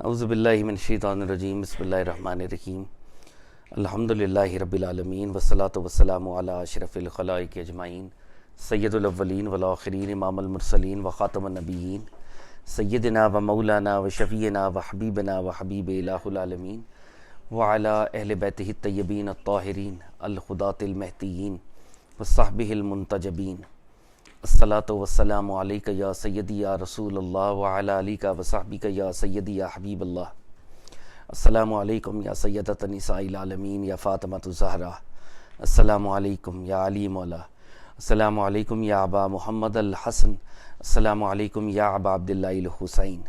اعوذ باللہ من الشیطان الرجیم بسم اللہ الرحمن الرحیم الحمدللہ رب العالمین والصلاة والسلام علی اشرف الخلائق اجمعین سید الاولین والآخرین امام المرسلین وخاتم النبیین سیدنا و مولانا و شفیعنا و حبیبنا و حبیب الہ العالمین وعلی اہل بیتہ الطیبین الطاہرین الخداۃ المہدیین وصحبہ المنتجبین الصلاۃ والسلام علیک یا سیدی یا رسول اللہ وعلی آلک وصحبک یا سیدی یا حبیب اللہ. السلام علیکم یا سیدۃ نساء العالمین یا فاطمۃ الزہرا. السلام علیکم یا علی مولا. السلام علیکم یا ابا محمد الحسن. السلام علیکم یا ابا عبداللہ الحسین.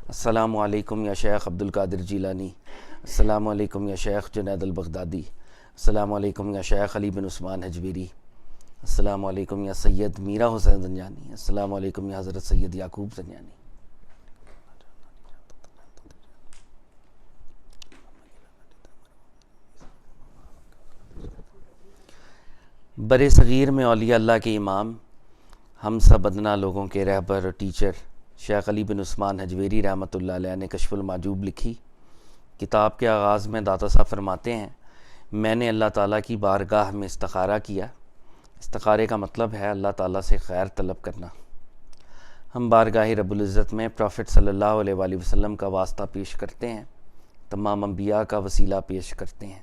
السلام علیکم یا شیخ عبد القادر جیلانی. السلام علیکم یا شیخ جنید البغدادی. السلام علیکم یا شیخ علی بن عثمان حجویری. السلام علیکم یا سید میرا حسین زنجانی. السلام علیکم یا حضرت سید یعقوب زنجانی. بر صغیر میں اولیاء اللہ کے امام، ہم سب ادنا لوگوں کے رہبر اور ٹیچر شیخ علی بن عثمان حجویری رحمۃ اللہ علیہ نے کشف المعجوب لکھی. کتاب کے آغاز میں داتا صاحب فرماتے ہیں، میں نے اللہ تعالیٰ کی بارگاہ میں استخارہ کیا. استخارے کا مطلب ہے اللہ تعالیٰ سے خیر طلب کرنا. ہم بارگاہ رب العزت میں پروفٹ صلی اللہ علیہ وآلہ وسلم کا واسطہ پیش کرتے ہیں، تمام انبیاء کا وسیلہ پیش کرتے ہیں،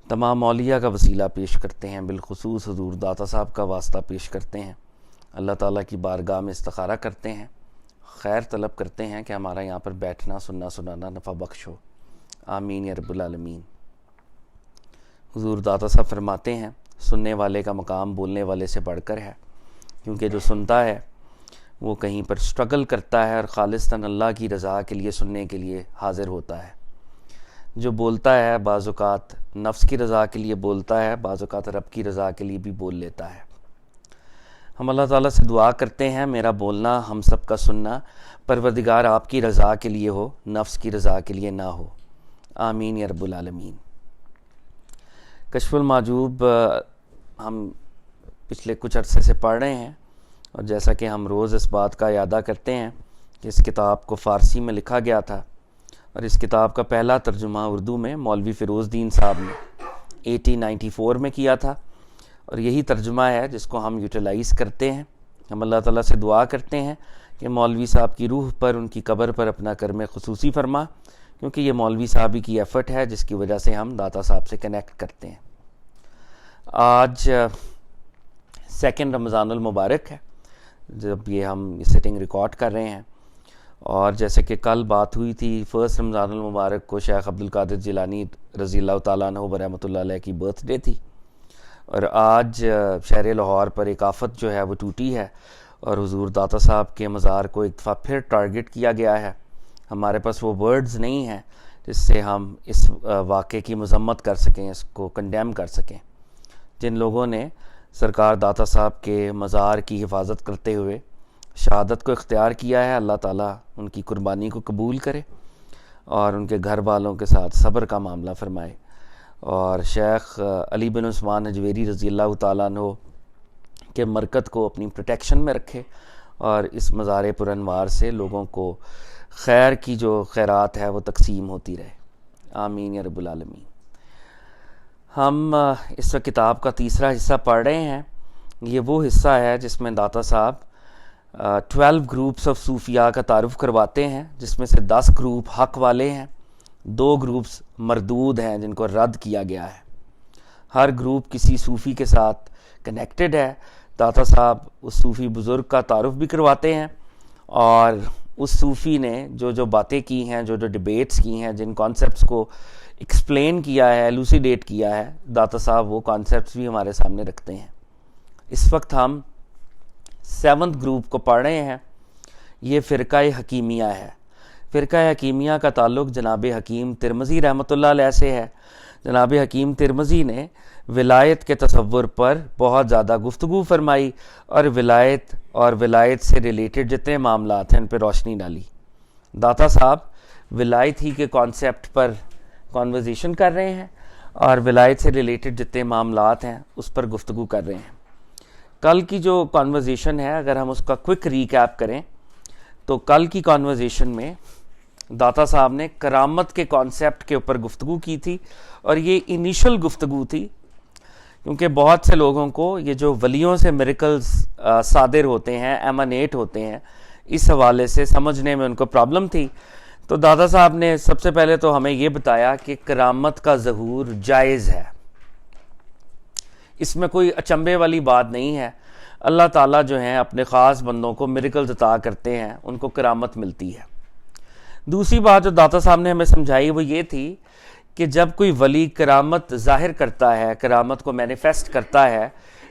تمام اولیاء کا وسیلہ پیش کرتے ہیں، بالخصوص حضور داتا صاحب کا واسطہ پیش کرتے ہیں. اللہ تعالیٰ کی بارگاہ میں استخارہ کرتے ہیں، خیر طلب کرتے ہیں کہ ہمارا یہاں پر بیٹھنا سننا سنانا نفع بخش ہو. آمین یا رب العالمین. حضور داتا صاحب فرماتے ہیں، سننے والے کا مقام بولنے والے سے بڑھ کر ہے، کیونکہ جو سنتا ہے وہ کہیں پر سٹرگل کرتا ہے اور خالصتاً اللہ کی رضا کے لیے سننے کے لیے حاضر ہوتا ہے. جو بولتا ہے بعض اوقات نفس کی رضا کے لیے بولتا ہے، بعض اوقات رب کی رضا کے لیے بھی بول لیتا ہے. ہم اللہ تعالیٰ سے دعا کرتے ہیں میرا بولنا، ہم سب کا سننا پروردگار آپ کی رضا کے لیے ہو، نفس کی رضا کے لیے نہ ہو. آمین یا رب العالمین. کشف المعجوب ہم پچھلے کچھ عرصے سے پڑھ رہے ہیں، اور جیسا کہ ہم روز اس بات کا اعادہ کرتے ہیں کہ اس کتاب کو فارسی میں لکھا گیا تھا، اور اس کتاب کا پہلا ترجمہ اردو میں مولوی فیروز دین صاحب نے 1894 میں کیا تھا، اور یہی ترجمہ ہے جس کو ہم یوٹیلائز کرتے ہیں. ہم اللہ تعالیٰ سے دعا کرتے ہیں کہ مولوی صاحب کی روح پر، ان کی قبر پر اپنا کرم خصوصی فرما، کیونکہ یہ مولوی صاحب کی ایفرٹ ہے جس کی وجہ سے ہم داتا صاحب سے کنیکٹ کرتے ہیں. آج 2 رمضان المبارک ہے جب یہ ہم سیٹنگ ریکارڈ کر رہے ہیں، اور جیسے کہ کل بات ہوئی تھی 1 رمضان المبارک کو شیخ عبد القادر جیلانی رضی اللہ تعالیٰ عنہ برحمۃ اللہ علیہ کی برتھ ڈے تھی، اور آج شہر لاہور پر ایک آفت جو ہے وہ ٹوٹی ہے، اور حضور داتا صاحب کے مزار کو ایک دفعہ پھر ٹارگٹ کیا گیا ہے. ہمارے پاس وہ ورڈز نہیں ہیں جس سے ہم اس واقعے کی مذمت کر سکیں، اس کو کنڈیم کر سکیں. جن لوگوں نے سرکار داتا صاحب کے مزار کی حفاظت کرتے ہوئے شہادت کو اختیار کیا ہے، اللہ تعالیٰ ان کی قربانی کو قبول کرے اور ان کے گھر والوں کے ساتھ صبر کا معاملہ فرمائے، اور شیخ علی بن عثمان حجویری رضی اللہ تعالیٰ عنہ کے مرکز کو اپنی پروٹیکشن میں رکھے، اور اس مزار پر انوار سے لوگوں کو خیر کی جو خیرات ہے وہ تقسیم ہوتی رہے. آمین یا رب العالمین. ہم اس وقت کتاب کا تیسرا حصہ پڑھ رہے ہیں. یہ وہ حصہ ہے جس میں داتا صاحب 12 گروپس آف صوفیاء کا تعارف کرواتے ہیں، جس میں سے 10 گروپ حق والے ہیں، 2 گروپس مردود ہیں جن کو رد کیا گیا ہے. ہر گروپ کسی صوفی کے ساتھ کنیکٹڈ ہے. داتا صاحب اس صوفی بزرگ کا تعارف بھی کرواتے ہیں، اور اس صوفی نے جو باتیں کی ہیں، جو ڈیبیٹس کی ہیں، جن کانسیپٹس کو ایکسپلین کیا ہے، ایلوسیڈیٹ کیا ہے، داتا صاحب وہ کانسیپٹس بھی ہمارے سامنے رکھتے ہیں. اس وقت ہم 7 گروپ کو پڑھ رہے ہیں. یہ فرقہ حکیمیہ ہے. فرقہ حکیمیہ کا تعلق جناب حکیم ترمذی رحمۃ اللہ علیہ سے ہے. جناب حکیم ترمذی نے ولایت کے تصور پر بہت زیادہ گفتگو فرمائی، اور ولایت سے ریلیٹڈ جتنے معاملات ہیں ان پہ روشنی ڈالی. داتا صاحب ولایت ہی کے کانسیپٹ پر کانورزیشن کر رہے ہیں، اور ولایت سے ریلیٹڈ جتنے معاملات ہیں اس پر گفتگو کر رہے ہیں. کل کی جو کانورزیشن ہے، اگر ہم اس کا کوئک ریکیپ کریں تو کل کی کانورزیشن میں داتا صاحب نے کرامت کے کانسیپٹ کے اوپر گفتگو کی تھی، اور یہ انیشل گفتگو تھی، کیونکہ بہت سے لوگوں کو یہ جو ولیوں سے میریکلز صادر ہوتے ہیں، ایمانیٹ ہوتے ہیں، اس حوالے سے سمجھنے میں ان کو پرابلم تھی. تو داتا صاحب نے سب سے پہلے تو ہمیں یہ بتایا کہ کرامت کا ظہور جائز ہے، اس میں کوئی اچنبے والی بات نہیں ہے. اللہ تعالیٰ جو ہیں اپنے خاص بندوں کو میریکلز عطا کرتے ہیں، ان کو کرامت ملتی ہے. دوسری بات جو داتا صاحب نے ہمیں سمجھائی وہ یہ تھی کہ جب کوئی ولی کرامت ظاہر کرتا ہے، کرامت کو مینیفیسٹ کرتا ہے،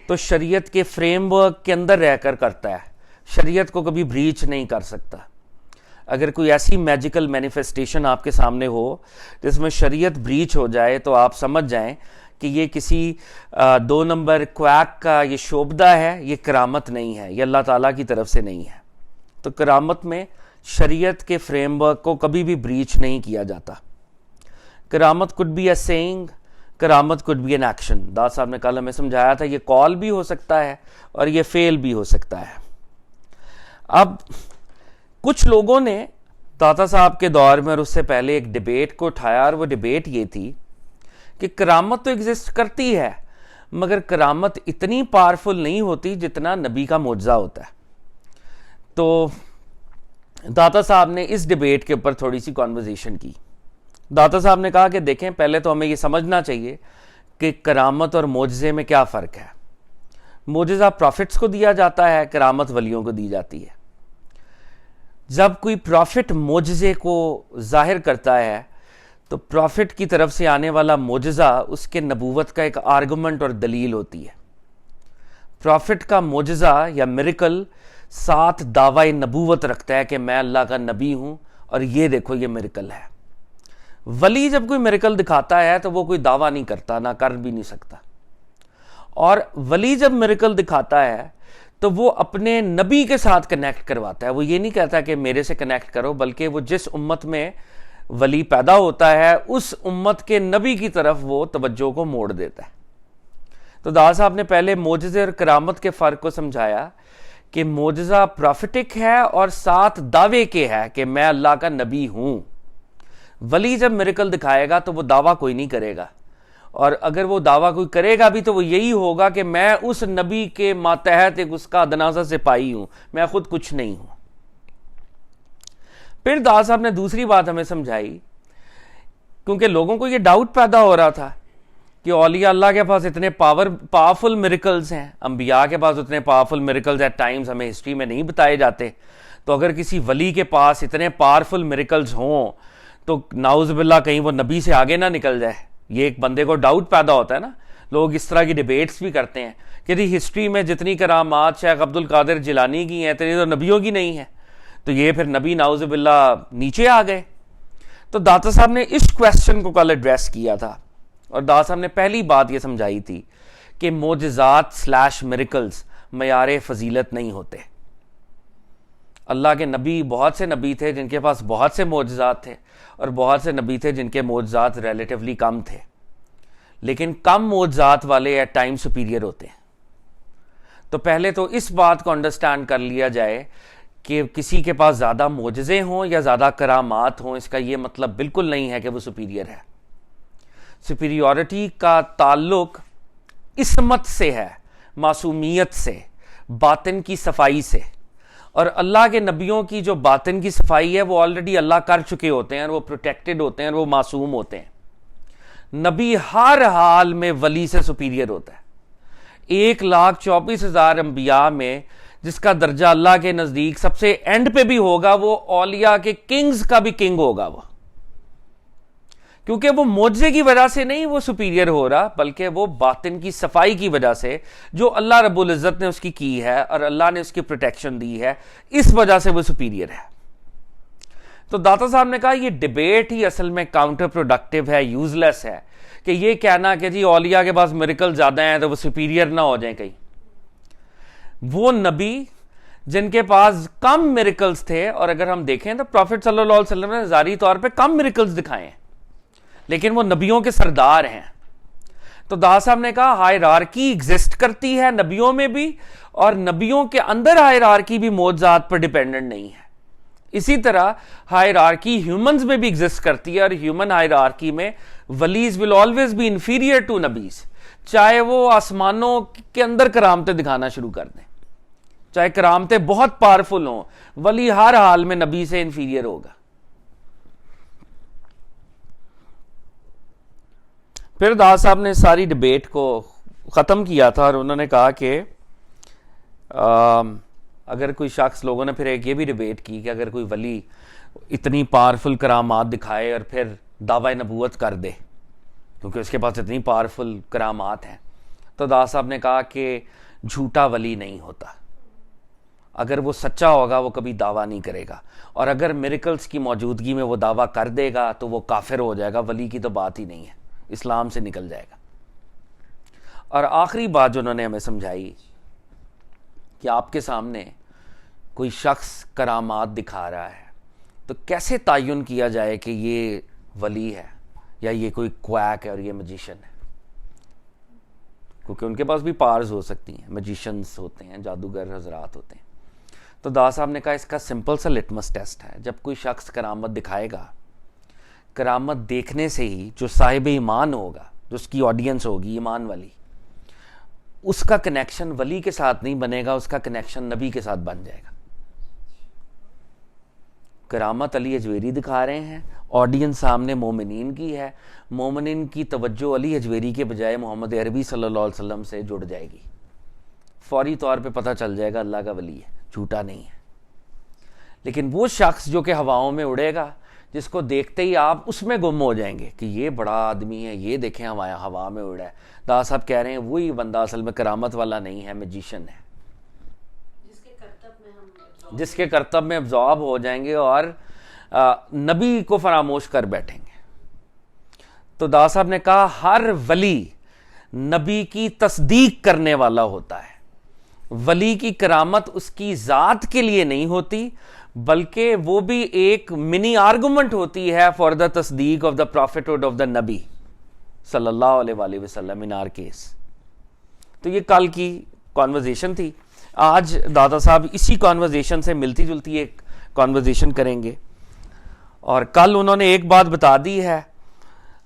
تو شریعت کے فریم ورک کے اندر رہ کر کرتا ہے، شریعت کو کبھی بریچ نہیں کر سکتا. اگر کوئی ایسی میجیکل مینیفیسٹیشن آپ کے سامنے ہو جس میں شریعت بریچ ہو جائے تو آپ سمجھ جائیں کہ یہ کسی 2 نمبر کویک کا یہ شعبدہ ہے، یہ کرامت نہیں ہے، یہ اللہ تعالیٰ کی طرف سے نہیں ہے. تو کرامت میں شریعت کے فریم ورک کو کبھی بھی بریچ نہیں کیا جاتا. کرامت could be a saying، کرامت could be an action. Data Sahib نے کل ہمیں سمجھایا تھا یہ کال بھی ہو سکتا ہے اور یہ فیل بھی ہو سکتا ہے. اب کچھ لوگوں نے داتا صاحب کے دور میں اور اس سے پہلے ایک ڈیبیٹ کو اٹھایا، اور وہ ڈیبیٹ یہ تھی کہ کرامت تو ایگزسٹ کرتی ہے مگر کرامت اتنی پاورفل نہیں ہوتی جتنا نبی کا معجزہ ہوتا ہے. تو داتا صاحب نے اس ڈیبیٹ کے اوپر تھوڑی سی کانورزیشن کی. داتا صاحب نے کہا کہ دیکھیں پہلے تو ہمیں یہ سمجھنا چاہیے کہ کرامت اور معجزے میں کیا فرق ہے. معجزہ پروفٹس کو دیا جاتا ہے، کرامت ولیوں کو دی جاتی ہے. جب کوئی پروفٹ معجزے کو ظاہر کرتا ہے تو پروفٹ کی طرف سے آنے والا معجزہ اس کے نبوت کا ایک آرگومنٹ اور دلیل ہوتی ہے. پروفٹ کا معجزہ یا میریکل ساتھ دعوی نبوت رکھتا ہے کہ میں اللہ کا نبی ہوں اور یہ دیکھو یہ میریکل ہے. ولی جب کوئی میریکل دکھاتا ہے تو وہ کوئی دعویٰ نہیں کرتا، نہ کر بھی نہیں سکتا. اور ولی جب میریکل دکھاتا ہے تو وہ اپنے نبی کے ساتھ کنیکٹ کرواتا ہے. وہ یہ نہیں کہتا کہ میرے سے کنیکٹ کرو، بلکہ وہ جس امت میں ولی پیدا ہوتا ہے اس امت کے نبی کی طرف وہ توجہ کو موڑ دیتا ہے. تو داتا صاحب نے پہلے معجزے اور کرامت کے فرق کو سمجھایا کہ معجزہ پروفیٹک ہے اور ساتھ دعوے کے ہے کہ میں اللہ کا نبی ہوں. ولی جب میریکل دکھائے گا تو وہ دعویٰ کوئی نہیں کرے گا، اور اگر وہ دعویٰ کوئی کرے گا بھی تو وہ یہی ہوگا کہ میں اس نبی کے ماتحت ایک اس کا ادناسہ سپاہی ہوں، میں خود کچھ نہیں ہوں. پھر داتا صاحب نے دوسری بات ہمیں سمجھائی، کیونکہ لوگوں کو یہ ڈاؤٹ پیدا ہو رہا تھا کہ اولیاء اللہ کے پاس اتنے پاورفل میریکلز ہیں، انبیاء کے پاس اتنے پاورفل میریکلز ایٹ ٹائمز ہمیں ہسٹری میں نہیں بتائے جاتے. تو اگر کسی ولی کے پاس اتنے پاورفل میریکلز ہوں تو نعوذ باللہ کہیں وہ نبی سے آگے نہ نکل جائے. یہ ایک بندے کو ڈاؤٹ پیدا ہوتا ہے نا. لوگ اس طرح کی ڈیبیٹس بھی کرتے ہیں کہ جی ہسٹری میں جتنی کرامات شیخ عبد القادر جیلانی کی ہیں تو نبیوں کی نہیں ہیں، تو یہ پھر نبی نعوذ باللہ نیچے آ گئے. تو داتا صاحب نے اس کویسچن کو کل ایڈریس کیا تھا، اور داتا صاحب نے پہلی بات یہ سمجھائی تھی کہ معجزات / میریکلز معیار فضیلت نہیں ہوتے. اللہ کے نبی، بہت سے نبی تھے جن کے پاس بہت سے معجزات تھے، اور بہت سے نبی تھے جن کے معجزات ریلیٹیولی کم تھے، لیکن کم معجزات والے ایٹ ٹائم سپیریئر ہوتے ہیں. تو پہلے تو اس بات کو انڈرسٹینڈ کر لیا جائے کہ کسی کے پاس زیادہ معجزے ہوں یا زیادہ کرامات ہوں اس کا یہ مطلب بالکل نہیں ہے کہ وہ سپیریئر ہے. سپیریورٹی کا تعلق عصمت سے ہے، معصومیت سے، باطن کی صفائی سے. اور اللہ کے نبیوں کی جو باطن کی صفائی ہے وہ آلریڈی اللہ کر چکے ہوتے ہیں، اور وہ پروٹیکٹڈ ہوتے ہیں، اور وہ معصوم ہوتے ہیں. نبی ہر حال میں ولی سے سپیریئر ہوتا ہے. 1,24,000 انبیاء میں جس کا درجہ اللہ کے نزدیک سب سے اینڈ پہ بھی ہوگا وہ اولیاء کے کنگز کا بھی کنگ ہوگا وہ، کیونکہ وہ معجزے کی وجہ سے نہیں وہ سپیریئر ہو رہا، بلکہ وہ باطن کی صفائی کی وجہ سے جو اللہ رب العزت نے اس کی ہے اور اللہ نے اس کی پروٹیکشن دی ہے، اس وجہ سے وہ سپیریئر ہے. تو داتا صاحب نے کہا یہ ڈیبیٹ ہی اصل میں کاؤنٹر پروڈکٹیو ہے، یوز لیس ہے، کہ یہ کہنا کہ جی اولیاء کے پاس میریکل زیادہ ہیں تو وہ سپیریئر نہ ہو جائیں کہیں. وہ نبی جن کے پاس کم میریکلز تھے، اور اگر ہم دیکھیں تو پروفٹ صلی اللہ علیہ وسلم نے ظاہری طور پہ کم میریکلز دکھائے ہیں، لیکن وہ نبیوں کے سردار ہیں. تو داتا صاحب نے کہا ہائرارکی ایگزسٹ کرتی ہے نبیوں میں بھی، اور نبیوں کے اندر ہائرارکی بھی معجزات پر ڈیپینڈنٹ نہیں ہے. اسی طرح ہائرارکی ہیومنز میں بھی ایگزسٹ کرتی ہے، اور ہیومن ہائرارکی میں ولیز will always be inferior to نبیز، چاہے وہ آسمانوں کے اندر کرامتیں دکھانا شروع کر دیں، چاہے کرامتیں بہت پاورفل ہوں، ولی ہر حال میں نبی سے انفیریئر ہوگا۔ پھر داؤد صاحب نے ساری ڈبیٹ کو ختم کیا تھا اور انہوں نے کہا کہ اگر کوئی شخص، لوگوں نے پھر ایک یہ بھی ڈبیٹ کی کہ اگر کوئی ولی اتنی پاورفل کرامات دکھائے اور پھر دعوی نبوت کر دے کیونکہ اس کے پاس اتنی پاورفل کرامات ہیں، تو داؤد صاحب نے کہا کہ جھوٹا ولی نہیں ہوتا، اگر وہ سچا ہوگا وہ کبھی دعویٰ نہیں کرے گا، اور اگر میریکلز کی موجودگی میں وہ دعویٰ کر دے گا تو وہ کافر ہو جائے گا، ولی کی تو بات ہی نہیں ہے، اسلام سے نکل جائے گا۔ اور آخری بات جو انہوں نے ہمیں سمجھائی کہ آپ کے سامنے کوئی شخص کرامات دکھا رہا ہے تو کیسے تعین کیا جائے کہ یہ ولی ہے یا یہ کوئی کویک ہے اور یہ میجیشن ہے، کیونکہ ان کے پاس بھی پارز ہو سکتی ہیں، میجیشنز ہوتے ہیں، جادوگر حضرات ہوتے ہیں۔ تو داؤد صاحب نے کہا اس کا سمپل سا لٹمس ٹیسٹ ہے، جب کوئی شخص کرامت دکھائے گا، کرامت دیکھنے سے ہی جو صاحب ایمان ہوگا، جو اس کی آڈینس ہوگی ایمان والی، اس کا کنیکشن ولی کے ساتھ نہیں بنے گا، اس کا کنیکشن نبی کے ساتھ بن جائے گا۔ کرامت علی اجویری دکھا رہے ہیں، آڈینس سامنے مومنین کی ہے، مومنین کی توجہ علی اجویری کے بجائے محمد عربی صلی اللہ علیہ وسلم سے جڑ جائے گی، فوری طور پہ پتہ چل جائے گا اللہ کا ولی ہے، جھوٹا نہیں ہے۔ لیکن وہ شخص جو کہ ہواؤں میں اڑے گا، جس کو دیکھتے ہی آپ اس میں گم ہو جائیں گے کہ یہ بڑا آدمی ہے، یہ دیکھیں ہوا میں اڑا ہے، داؤد صاحب کہہ رہے ہیں وہی بندہ اصل میں کرامت والا نہیں ہے، میجیشن ہے، جس کے کرتب میں ابزارب ہو جائیں گے اور نبی کو فراموش کر بیٹھیں گے۔ تو داؤد صاحب نے کہا ہر ولی نبی کی تصدیق کرنے والا ہوتا ہے، ولی کی کرامت اس کی ذات کے لیے نہیں ہوتی، بلکہ وہ بھی ایک منی آرگومنٹ ہوتی ہے فار دا تصدیق آف دا پروفیٹہڈ آف دا نبی صلی اللہ علیہ وآلہ وسلم ان آر کیس۔ تو یہ کل کی کانورزیشن تھی۔ آج دادا صاحب اسی کانورزیشن سے ملتی جلتی ایک کانورزیشن کریں گے، اور کل انہوں نے ایک بات بتا دی ہے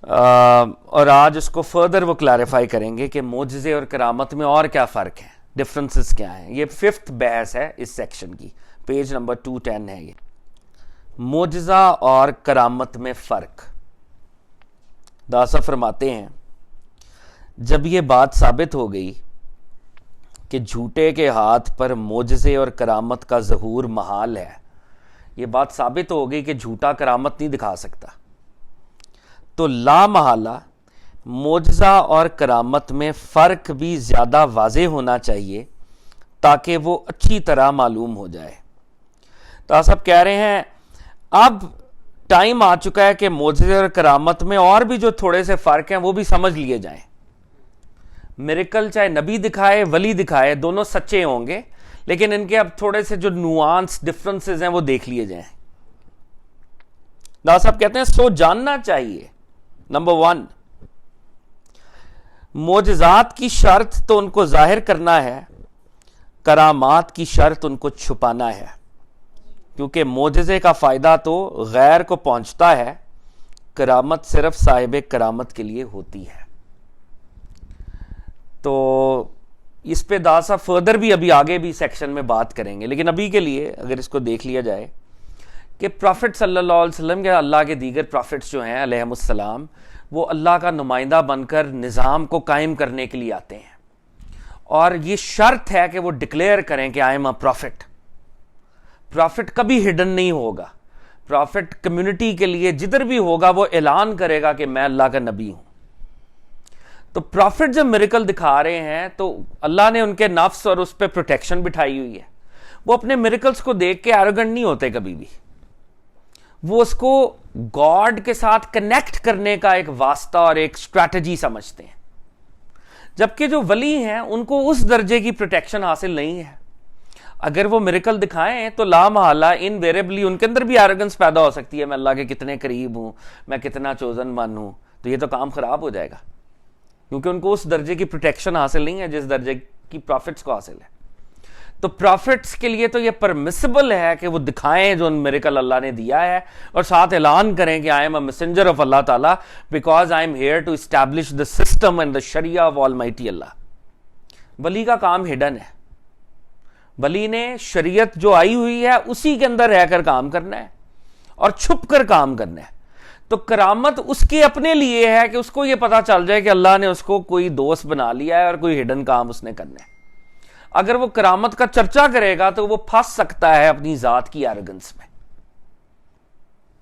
اور آج اس کو فردر وہ کلیریفائی کریں گے کہ معجزے اور کرامت میں اور کیا فرق ہے، ڈفرنسز کیا ہیں۔ یہ 5th بحث ہے اس سیکشن کی، پیج نمبر 210 ہے۔ یہ معجزہ اور کرامت میں فرق۔ دادا صاحب فرماتے ہیں جب یہ بات ثابت ہو گئی کہ جھوٹے کے ہاتھ پر معجزے اور کرامت کا ظہور محال ہے، یہ بات ثابت ہو گئی کہ جھوٹا کرامت نہیں دکھا سکتا، تو لا محالہ معجزہ اور کرامت میں فرق بھی زیادہ واضح ہونا چاہیے تاکہ وہ اچھی طرح معلوم ہو جائے۔ تو صاحب کہہ رہے ہیں اب ٹائم آ چکا ہے کہ معجزے اور کرامت میں اور بھی جو تھوڑے سے فرق ہیں وہ بھی سمجھ لیے جائیں۔ میریکل چاہے نبی دکھائے ولی دکھائے، دونوں سچے ہوں گے، لیکن ان کے اب تھوڑے سے جو نوانس ڈفرنسز ہیں وہ دیکھ لیے جائیں۔ داؤد صاحب کہتے ہیں سو جاننا چاہیے، نمبر 1 معجزات کی شرط تو ان کو ظاہر کرنا ہے، کرامات کی شرط ان کو چھپانا ہے، کیونکہ معجزے کا فائدہ تو غیر کو پہنچتا ہے، کرامت صرف صاحب کرامت کے لیے ہوتی ہے۔ تو اس پہ داؤد صاحب فردر بھی ابھی آگے بھی سیکشن میں بات کریں گے، لیکن ابھی کے لیے اگر اس کو دیکھ لیا جائے کہ پروفٹ صلی اللہ علیہ وسلم یا اللہ کے دیگر پروفٹس جو ہیں علیہم السلام، وہ اللہ کا نمائندہ بن کر نظام کو قائم کرنے کے لیے آتے ہیں، اور یہ شرط ہے کہ وہ ڈکلیئر کریں کہ I am a prophet. Prophet کبھی ہڈن نہیں ہوگا، پروفٹ کمیونٹی کے لیے جدھر بھی ہوگا وہ اعلان کرے گا کہ میں اللہ کا نبی ہوں۔ تو پروفٹ جب میریکل دکھا رہے ہیں تو اللہ نے ان کے نفس اور اس پہ پروٹیکشن بٹھائی ہوئی ہے، وہ اپنے میریکلز کو دیکھ کے ایروگنٹ نہیں ہوتے کبھی بھی، وہ اس کو گاڈ کے ساتھ کنیکٹ کرنے کا ایک واسطہ اور ایک اسٹریٹجی سمجھتے ہیں، جبکہ جو ولی ہیں ان کو اس درجے کی پروٹیکشن حاصل نہیں ہے۔ اگر وہ میریکل دکھائیں تو لا محالہ انویریبلی ان کے اندر بھی ایروگنس پیدا ہو سکتی ہے، میں اللہ کے کتنے قریب ہوں، میں کتنا چوزن من ہوں، تو یہ تو کام خراب ہو جائے گا، کیونکہ ان کو اس درجے کی پروٹیکشن حاصل نہیں ہے جس درجے کی پروفٹس کو حاصل ہے۔ تو پروفٹس کے لیے تو یہ پرمیسیبل ہے کہ وہ دکھائیں جو میریکل اللہ نے دیا ہے، اور ساتھ اعلان کریں کہ I am a messenger of اللہ تعالیٰ because I am here to establish the system and the شریعہ آف آلمائٹی اللہ۔ ولی کا کام ہڈن ہے، ولی نے شریعت جو آئی ہوئی ہے اسی کے اندر رہ کر کام کرنا ہے اور چھپ کر کام کرنا ہے۔ تو کرامت اس کے اپنے لیے ہے کہ اس کو یہ پتا چل جائے کہ اللہ نے اس کو کوئی دوست بنا لیا ہے اور کوئی ہڈن کام اس نے کرنا ہے۔ اگر وہ کرامت کا چرچا کرے گا تو وہ پھنس سکتا ہے اپنی ذات کی ایروگنس میں،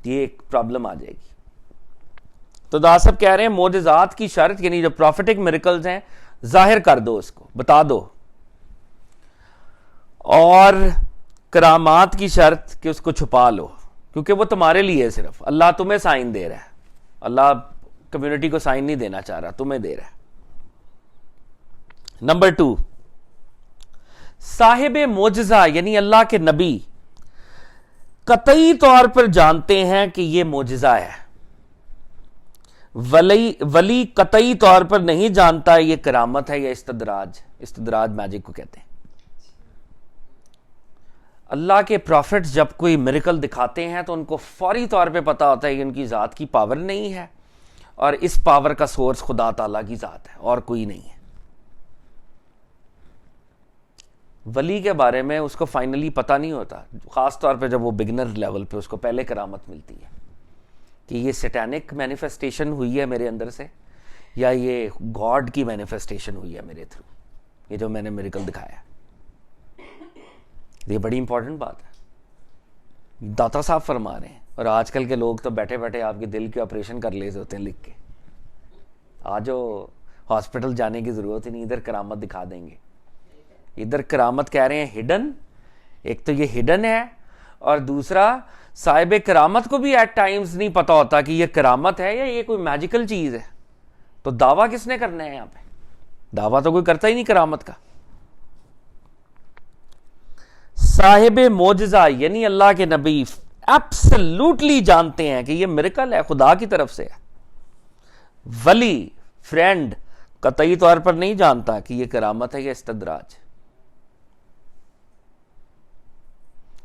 یہ ایک پرابلم آ جائے گی۔ تو دا صاحب کہہ رہے ہیں معجزات کی شرط، یعنی جو پروفیٹک میریکلز ہیں ظاہر کر دو، اس کو بتا دو، اور کرامات کی شرط کہ اس کو چھپا لو، کیونکہ وہ تمہارے لیے صرف، اللہ تمہیں سائن دے رہا ہے، اللہ کمیونٹی کو سائن نہیں دینا چاہ رہا، تمہیں دے رہا ہے۔ نمبر 2، صاحب معجزہ یعنی اللہ کے نبی قطعی طور پر جانتے ہیں کہ یہ معجزہ ہے، ولی قطعی طور پر نہیں جانتا یہ کرامت ہے یا استدراج میجک کو کہتے ہیں۔ اللہ کے پروفٹس جب کوئی میریکل دکھاتے ہیں تو ان کو فوری طور پہ پتا ہوتا ہے کہ ان کی ذات کی پاور نہیں ہے، اور اس پاور کا سورس خدا تعالیٰ کی ذات ہے اور کوئی نہیں ہے۔ ولی کے بارے میں اس کو فائنلی پتہ نہیں ہوتا، خاص طور پہ جب وہ بگنر لیول پہ، اس کو پہلے کرامت ملتی ہے کہ یہ سیٹینک مینیفیسٹیشن ہوئی ہے میرے اندر سے یا یہ گاڈ کی مینیفیسٹیشن ہوئی ہے میرے تھرو، یہ جو میں نے میریکل دکھایا ہے۔ یہ بڑی امپورٹنٹ بات ہے، داتا صاحب فرما رہے ہیں، اور آج کل کے لوگ تو بیٹھے بیٹھے آپ کے دل کے آپریشن کر لیتے ہوتے ہیں لکھ کے، آج جو ہاسپٹل جانے کی ضرورت ہی نہیں، ادھر کرامت دکھا دیں گے۔ ادھر کرامت کہہ رہے ہیں ہڈن، ایک تو یہ ہڈن ہے، اور دوسرا صاحب کرامت کو بھی ایٹ ٹائمز نہیں پتا ہوتا کہ یہ کرامت ہے یا یہ کوئی میجیکل چیز ہے۔ تو دعویٰ کس نے کرنا ہے یہاں پہ؟ دعویٰ تو کوئی کرتا ہی نہیں کرامت کا۔ صاحب معجزہ یعنی اللہ کے نبی ایبسلوٹلی جانتے ہیں کہ یہ میریکل ہے، خدا کی طرف سے ہے۔ ولی فرینڈ قطعی طور پر نہیں جانتا کہ یہ کرامت ہے یا استدراج۔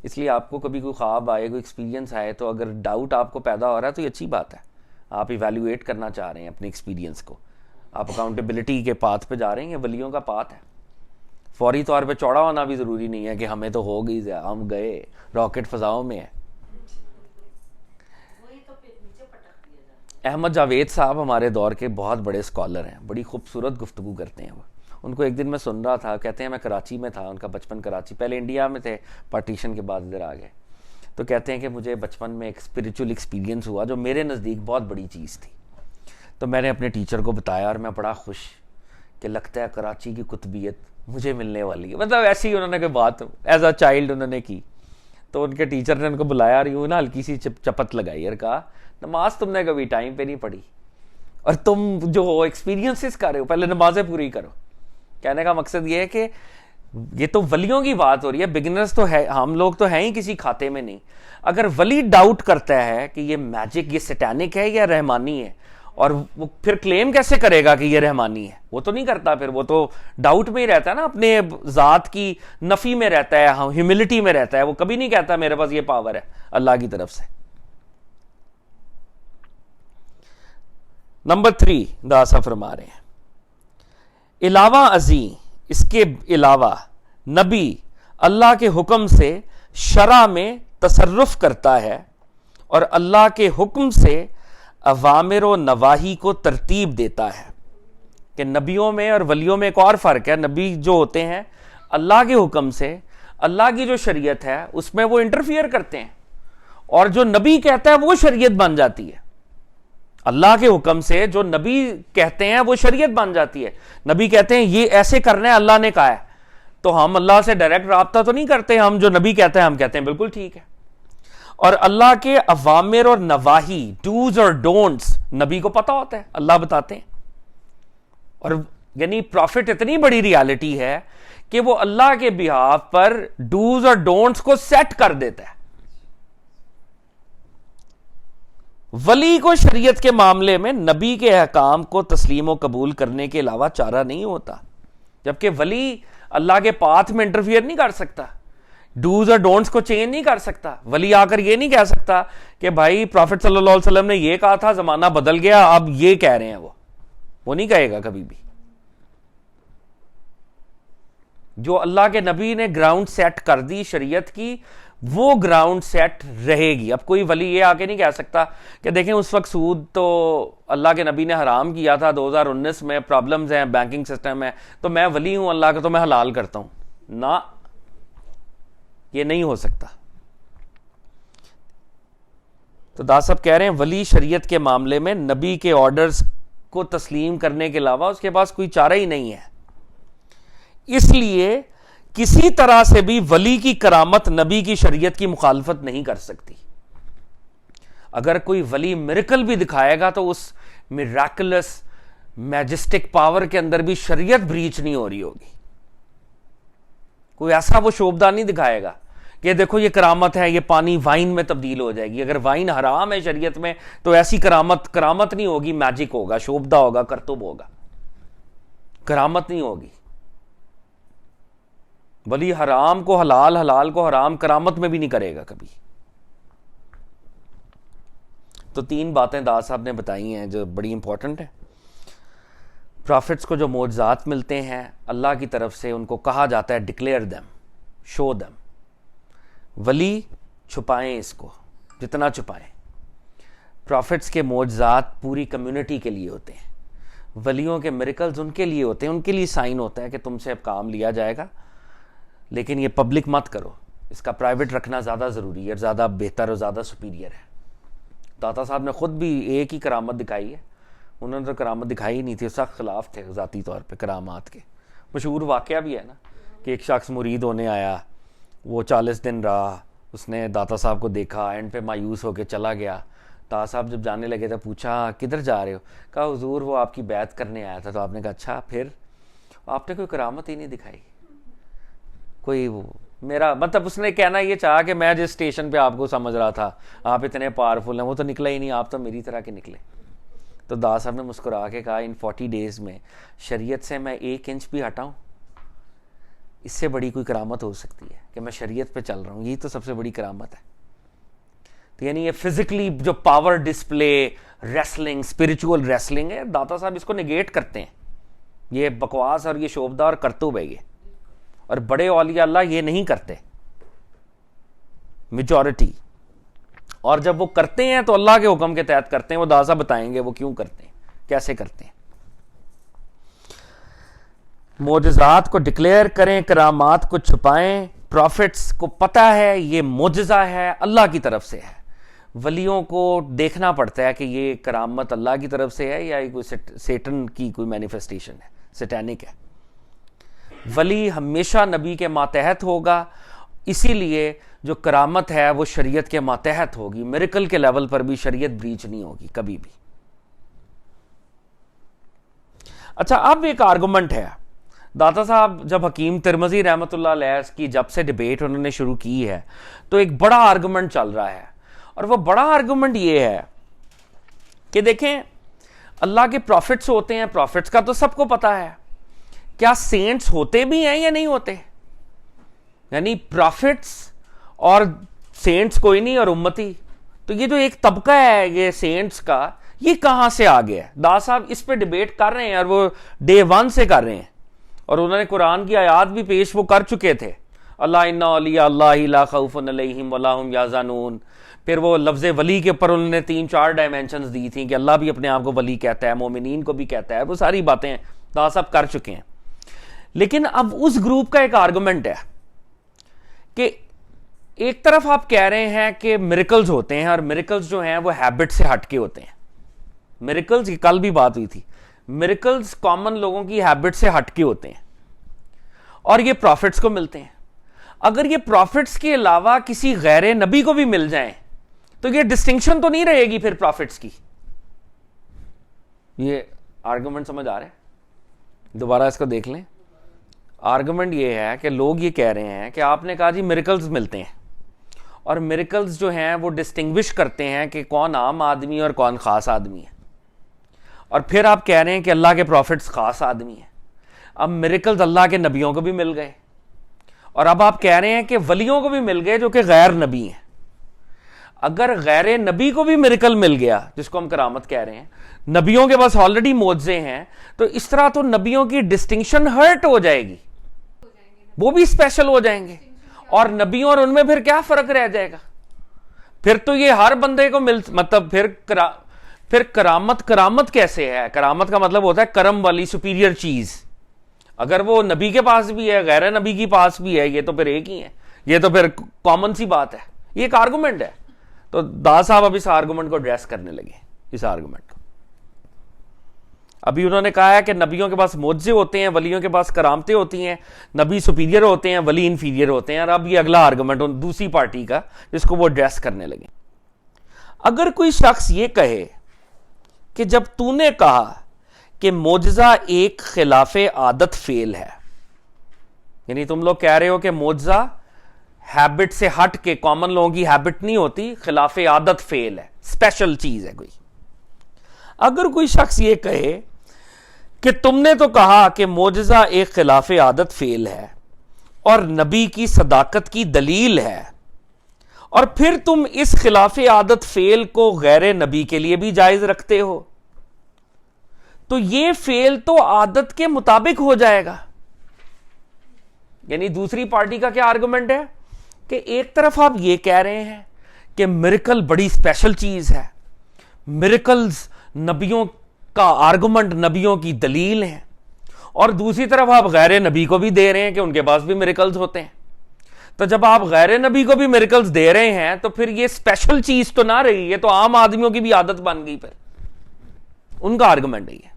اس لیے آپ کو کبھی کوئی خواب آئے، کوئی ایکسپیرینس آئے، تو اگر ڈاؤٹ آپ کو پیدا ہو رہا ہے تو یہ اچھی بات ہے، آپ ایویلویٹ کرنا چاہ رہے ہیں اپنے ایکسپیرینس کو، آپ اکاؤنٹیبلٹی کے پاتھ پہ جا رہے ہیں، یہ ولیوں کا پاتھ ہے۔ فوری طور پہ چوڑا ہونا بھی ضروری نہیں ہے کہ ہمیں تو ہو گئی، ہم گئے، راکٹ فضاؤں میں ہے۔ احمد جاوید صاحب ہمارے دور کے بہت بڑے اسکالر ہیں، بڑی خوبصورت گفتگو کرتے ہیں وہ۔ ان کو ایک دن میں سن رہا تھا، کہتے ہیں میں کراچی میں تھا، ان کا بچپن کراچی، پہلے انڈیا میں تھے، پارٹیشن کے بعد ادھر آ گئے، تو کہتے ہیں کہ مجھے بچپن میں ایک اسپریچول ایکسپیرینس ہوا جو میرے نزدیک بہت بڑی چیز تھی، تو میں نے اپنے ٹیچر کو بتایا اور میں بڑا خوش کہ لگتا ہے کراچی کی قطبیت مجھے ملنے والی ہے، مطلب ایسی انہوں نے کوئی بات ایز اے چائلڈ انہوں نے کی۔ تو ان کے ٹیچر نے ان کو بلایا اور یوں نا ہلکی سی چپت لگائی اور کہا نماز تم نے کبھی ٹائم پہ نہیں پڑھی، اور تم جو ایکسپیرینسز کر رہے ہو پہلے نمازیں پوری کرو۔ کہنے کا مقصد یہ ہے کہ یہ تو ولیوں کی بات ہو رہی ہے، بگنرز تو ہے، ہم لوگ تو ہیں ہی کسی کھاتے میں نہیں۔ اگر ولی ڈاؤٹ کرتا ہے کہ یہ میجک، یہ سیٹینک ہے یا رحمانی ہے، اور وہ پھر کلیم کیسے کرے گا کہ یہ رحمانی ہے؟ وہ تو نہیں کرتا، پھر وہ تو ڈاؤٹ میں ہی رہتا ہے نا، اپنے ذات کی نفی میں رہتا ہے، ہیوملٹی میں رہتا ہے، وہ کبھی نہیں کہتا میرے پاس یہ پاور ہے اللہ کی طرف سے۔ نمبر 3 داسا فرما رہے ہیں علاوہ ازیں، اس کے علاوہ نبی اللہ کے حکم سے شرع میں تصرف کرتا ہے اور اللہ کے حکم سے اوامر و نواہی کو ترتیب دیتا ہے۔ کہ نبیوں میں اور ولیوں میں ایک اور فرق ہے، نبی جو ہوتے ہیں اللہ کے حکم سے، اللہ کی جو شریعت ہے اس میں وہ انٹرفیئر کرتے ہیں، اور جو نبی کہتا ہے وہ شریعت بن جاتی ہے۔ اللہ کے حکم سے جو نبی کہتے ہیں وہ شریعت بن جاتی ہے۔ نبی کہتے ہیں یہ ایسے کرنا ہے، اللہ نے کہا ہے، تو ہم اللہ سے ڈائریکٹ رابطہ تو نہیں کرتے، ہم جو نبی کہتے ہیں ہم کہتے ہیں بالکل ٹھیک ہے۔ اور اللہ کے اوامر اور نواہی، ڈوز اور ڈونٹس نبی کو پتا ہوتا ہے، اللہ بتاتے ہیں۔ اور یعنی پروفٹ اتنی بڑی ریالٹی ہے کہ وہ اللہ کے بہاف پر ڈوز اور ڈونٹس کو سیٹ کر دیتا ہے۔ ولی کو شریعت کے معاملے میں نبی کے احکام کو تسلیم و قبول کرنے کے علاوہ چارہ نہیں ہوتا، جبکہ ولی اللہ کے پاتھ میں انٹرفیئر نہیں کر سکتا, ڈوز اور ڈونٹس کو چینج نہیں کر سکتا. ولی آ کر یہ نہیں کہہ سکتا کہ بھائی پروفٹ صلی اللہ علیہ وسلم نے یہ کہا تھا, زمانہ بدل گیا, اب یہ کہہ رہے ہیں. وہ نہیں کہے گا کبھی بھی. جو اللہ کے نبی نے گراؤنڈ سیٹ کر دی شریعت کی, وہ گراؤنڈ سیٹ رہے گی. اب کوئی ولی یہ آ کے نہیں کہہ سکتا کہ دیکھیں اس وقت سود تو اللہ کے نبی نے حرام کیا تھا, 2019 میں پرابلمز ہیں, بینکنگ سسٹم ہے, تو میں ولی ہوں اللہ کا تو میں حلال کرتا ہوں. نہ, یہ نہیں ہو سکتا. تو دا صاحب کہہ رہے ہیں ولی شریعت کے معاملے میں نبی کے آرڈرز کو تسلیم کرنے کے علاوہ اس کے پاس کوئی چارہ ہی نہیں ہے. اس لیے کسی طرح سے بھی ولی کی کرامت نبی کی شریعت کی مخالفت نہیں کر سکتی. اگر کوئی ولی میریکل بھی دکھائے گا تو اس میراکلس میجسٹک پاور کے اندر بھی شریعت بریچ نہیں ہو رہی ہوگی. کوئی ایسا وہ شوبدہ نہیں دکھائے گا کہ دیکھو یہ کرامت ہے, یہ پانی وائن میں تبدیل ہو جائے گی. اگر وائن حرام ہے شریعت میں تو ایسی کرامت نہیں ہوگی, میجک ہوگا, شوبدہ ہوگا, کرتب ہوگا, کرامت نہیں ہوگی. ولی حرام کو حلال, حلال کو حرام کرامت میں بھی نہیں کرے گا کبھی. تو 3 باتیں دا صاحب نے بتائی ہیں جو بڑی امپورٹنٹ ہیں. پرافٹس کو جو معجزات ملتے ہیں اللہ کی طرف سے, ان کو کہا جاتا ہے ڈکلیئر دیم, شو دیم. ولی چھپائیں اس کو جتنا چھپائیں. پرافٹس کے معجزات پوری کمیونٹی کے لیے ہوتے ہیں. ولیوں کے میریکلز ان کے لیے ہوتے ہیں, ان کے لیے سائن ہوتا ہے کہ تم سے اب کام لیا جائے گا, لیکن یہ پبلک مت کرو, اس کا پرائیویٹ رکھنا زیادہ ضروری ہے, زیادہ بہتر اور زیادہ سپیریئر ہے. داتا صاحب نے خود بھی ایک ہی کرامت دکھائی ہے, انہوں نے تو کرامت دکھائی نہیں تھی, سخت خلاف تھے ذاتی طور پہ کرامات کے. مشہور واقعہ بھی ہے نا کہ ایک شخص مرید ہونے آیا, وہ 40 دن رہا, اس نے داتا صاحب کو دیکھا, اینڈ پہ مایوس ہو کے چلا گیا. داتا صاحب جب جانے لگے تو پوچھا کدھر جا رہے ہو؟ کہا حضور وہ آپ کی بیعت کرنے آیا تھا. تو آپ نے کہا اچھا پھر؟ آپ نے کوئی کرامت ہی نہیں دکھائی کوئی. وہ میرا مطلب اس نے کہنا یہ چاہا کہ میں جس اسٹیشن پہ آپ کو سمجھ رہا تھا آپ اتنے پاورفل ہیں, وہ تو نکلا ہی نہیں, آپ تو میری طرح کے نکلے. تو دا صاحب نے مسکرا کے کہا ان 40 days میں شریعت سے میں 1 انچ بھی ہٹاؤں, اس سے بڑی کوئی کرامت ہو سکتی ہے کہ میں شریعت پہ چل رہا ہوں, یہی تو سب سے بڑی کرامت ہے. تو یعنی یہ فزیکلی جو power display, wrestling, spiritual wrestling ہے, داتا صاحب اس کو نگیٹ کرتے ہیں. یہ بکواس اور یہ شوبدہ اور کرتوب ہے یہ, اور بڑے اولیاء اللہ یہ نہیں کرتے میجورٹی. اور جب وہ کرتے ہیں تو اللہ کے حکم کے تحت کرتے ہیں. وہ دادا بتائیں گے وہ کیوں کرتے ہیں, کیسے کرتے ہیں. معجزات کو ڈکلیئر کریں, کرامات کو چھپائیں. پروفٹس کو پتہ ہے یہ معجزہ ہے, اللہ کی طرف سے ہے. ولیوں کو دیکھنا پڑتا ہے کہ یہ کرامت اللہ کی طرف سے ہے یا کوئی سیٹن کی کوئی مینیفیسٹیشن ہے, سیٹینک ہے. ولی ہمیشہ نبی کے ماتحت ہوگا, اسی لیے جو کرامت ہے وہ شریعت کے ماتحت ہوگی. میریکل کے لیول پر بھی شریعت بریچ نہیں ہوگی کبھی بھی. اچھا اب ایک آرگومنٹ ہے. داتا صاحب جب حکیم ترمذی رحمۃ اللہ علیہ کی جب سے ڈیبیٹ انہوں نے شروع کی ہے تو ایک بڑا آرگومنٹ چل رہا ہے, اور وہ بڑا آرگومنٹ یہ ہے کہ دیکھیں اللہ کے پروفٹس ہوتے ہیں, پروفٹس کا تو سب کو پتا ہے. کیا سینٹس ہوتے بھی ہیں یا نہیں ہوتے؟ یعنی پروفٹس اور سینٹس کوئی نہیں اور امتی. تو یہ جو ایک طبقہ ہے یہ سینٹس کا, یہ کہاں سے آ گیا ہے؟ دا صاحب اس پہ ڈیبیٹ کر رہے ہیں, اور وہ ڈے 1 سے کر رہے ہیں, اور انہوں نے قرآن کی آیات بھی پیش وہ کر چکے تھے. اللہ ان اولیاء اللہ لا خوف علیہم ولا ہم یحزنون. پھر وہ لفظ ولی کے اوپر انہوں نے 3-4 ڈائمینشنز دی تھیں کہ اللہ بھی اپنے آپ کو ولی کہتا ہے, مومنین کو بھی کہتا ہے. وہ ساری باتیں دا صاحب کر چکے ہیں. لیکن اب اس گروپ کا ایک آرگومنٹ ہے کہ ایک طرف آپ کہہ رہے ہیں کہ میریکلز ہوتے ہیں, اور میریکلز جو ہیں وہ ہیبٹ سے ہٹ کے ہوتے ہیں. میریکلز کی کل بھی بات ہوئی تھی, میریکلز کامن لوگوں کی ہیبٹ سے ہٹ کے ہوتے ہیں, اور یہ پروفٹس کو ملتے ہیں. اگر یہ پروفٹس کے علاوہ کسی غیر نبی کو بھی مل جائیں تو یہ ڈسٹنکشن تو نہیں رہے گی پھر پروفٹس کی. یہ آرگومنٹ سمجھ آ رہا ہے؟ دوبارہ اس کو دیکھ لیں. آرگومنٹ یہ ہے کہ لوگ یہ کہہ رہے ہیں کہ آپ نے کہا جی میریکلز ملتے ہیں, اور میریکلز جو ہیں وہ ڈسٹنگوش کرتے ہیں کہ کون عام آدمی اور کون خاص آدمی ہے. اور پھر آپ کہہ رہے ہیں کہ اللہ کے پروفٹس خاص آدمی ہیں. اب میریکلز اللہ کے نبیوں کو بھی مل گئے، اور اب آپ کہہ رہے ہیں کہ ولیوں کو بھی مل گئے جو کہ غیر نبی ہیں۔ اگر غیر نبی کو بھی میریکل مل گیا، جس کو ہم کرامت کہہ رہے ہیں، نبیوں کے پاس آلریڈی معجزے ہیں، تو اس طرح تو نبیوں کی ڈسٹنکشن ہرٹ ہو جائے گی، وہ بھی اسپیشل ہو جائیں گے، اور نبیوں اور ان میں پھر کیا فرق رہ جائے گا؟ پھر تو یہ ہر بندے کو مطلب پھر کرامت کیسے ہے؟ کرامت کا مطلب ہوتا ہے کرم والی سپیریئر چیز۔ اگر وہ نبی کے پاس بھی ہے، غیر نبی کے پاس بھی ہے، یہ تو پھر ایک ہی ہے، یہ تو پھر کامن سی بات ہے، یہ ایک آرگومنٹ ہے۔ تو دا صاحب اب اس آرگومنٹ کو ایڈریس کرنے لگے، اس آرگومنٹ کو۔ ابھی انہوں نے کہا ہے کہ نبیوں کے پاس معجزے ہوتے ہیں، ولیوں کے پاس کرامتیں ہوتی ہیں، نبی سپیریئر ہوتے ہیں، ولی انفیریئر ہوتے ہیں، اور اب یہ اگلا آرگومنٹ دوسری پارٹی کا جس کو وہ ایڈریس کرنے لگے۔ اگر کوئی شخص یہ کہے کہ جب تو نے کہا کہ معجزہ ایک خلاف عادت فعل ہے، یعنی تم لوگ کہہ رہے ہو کہ معجزہ ہیبٹ سے ہٹ کے، کامن لوگوں کی ہیبٹ نہیں ہوتی، خلاف عادت فعل ہے، اسپیشل چیز ہے کوئی۔ اگر کوئی شخص یہ کہے کہ تم نے تو کہا کہ معجزہ ایک خلاف عادت فعل ہے اور نبی کی صداقت کی دلیل ہے، اور پھر تم اس خلاف عادت فعل کو غیر نبی کے لیے بھی جائز رکھتے ہو، تو یہ فعل تو عادت کے مطابق ہو جائے گا۔ یعنی دوسری پارٹی کا کیا آرگومنٹ ہے کہ ایک طرف آپ یہ کہہ رہے ہیں کہ میریکل بڑی اسپیشل چیز ہے، میریکلز نبیوں کا آرگومنٹ، نبیوں کی دلیل ہے، اور دوسری طرف آپ غیر نبی کو بھی دے رہے ہیں کہ ان کے پاس بھی میریکلز ہوتے ہیں۔ تو جب آپ غیر نبی کو بھی میریکلز دے رہے ہیں تو پھر یہ اسپیشل چیز تو نہ رہی، یہ تو عام آدمیوں کی بھی عادت بن گئی۔ پھر ان کا آرگومنٹ ہے یہ۔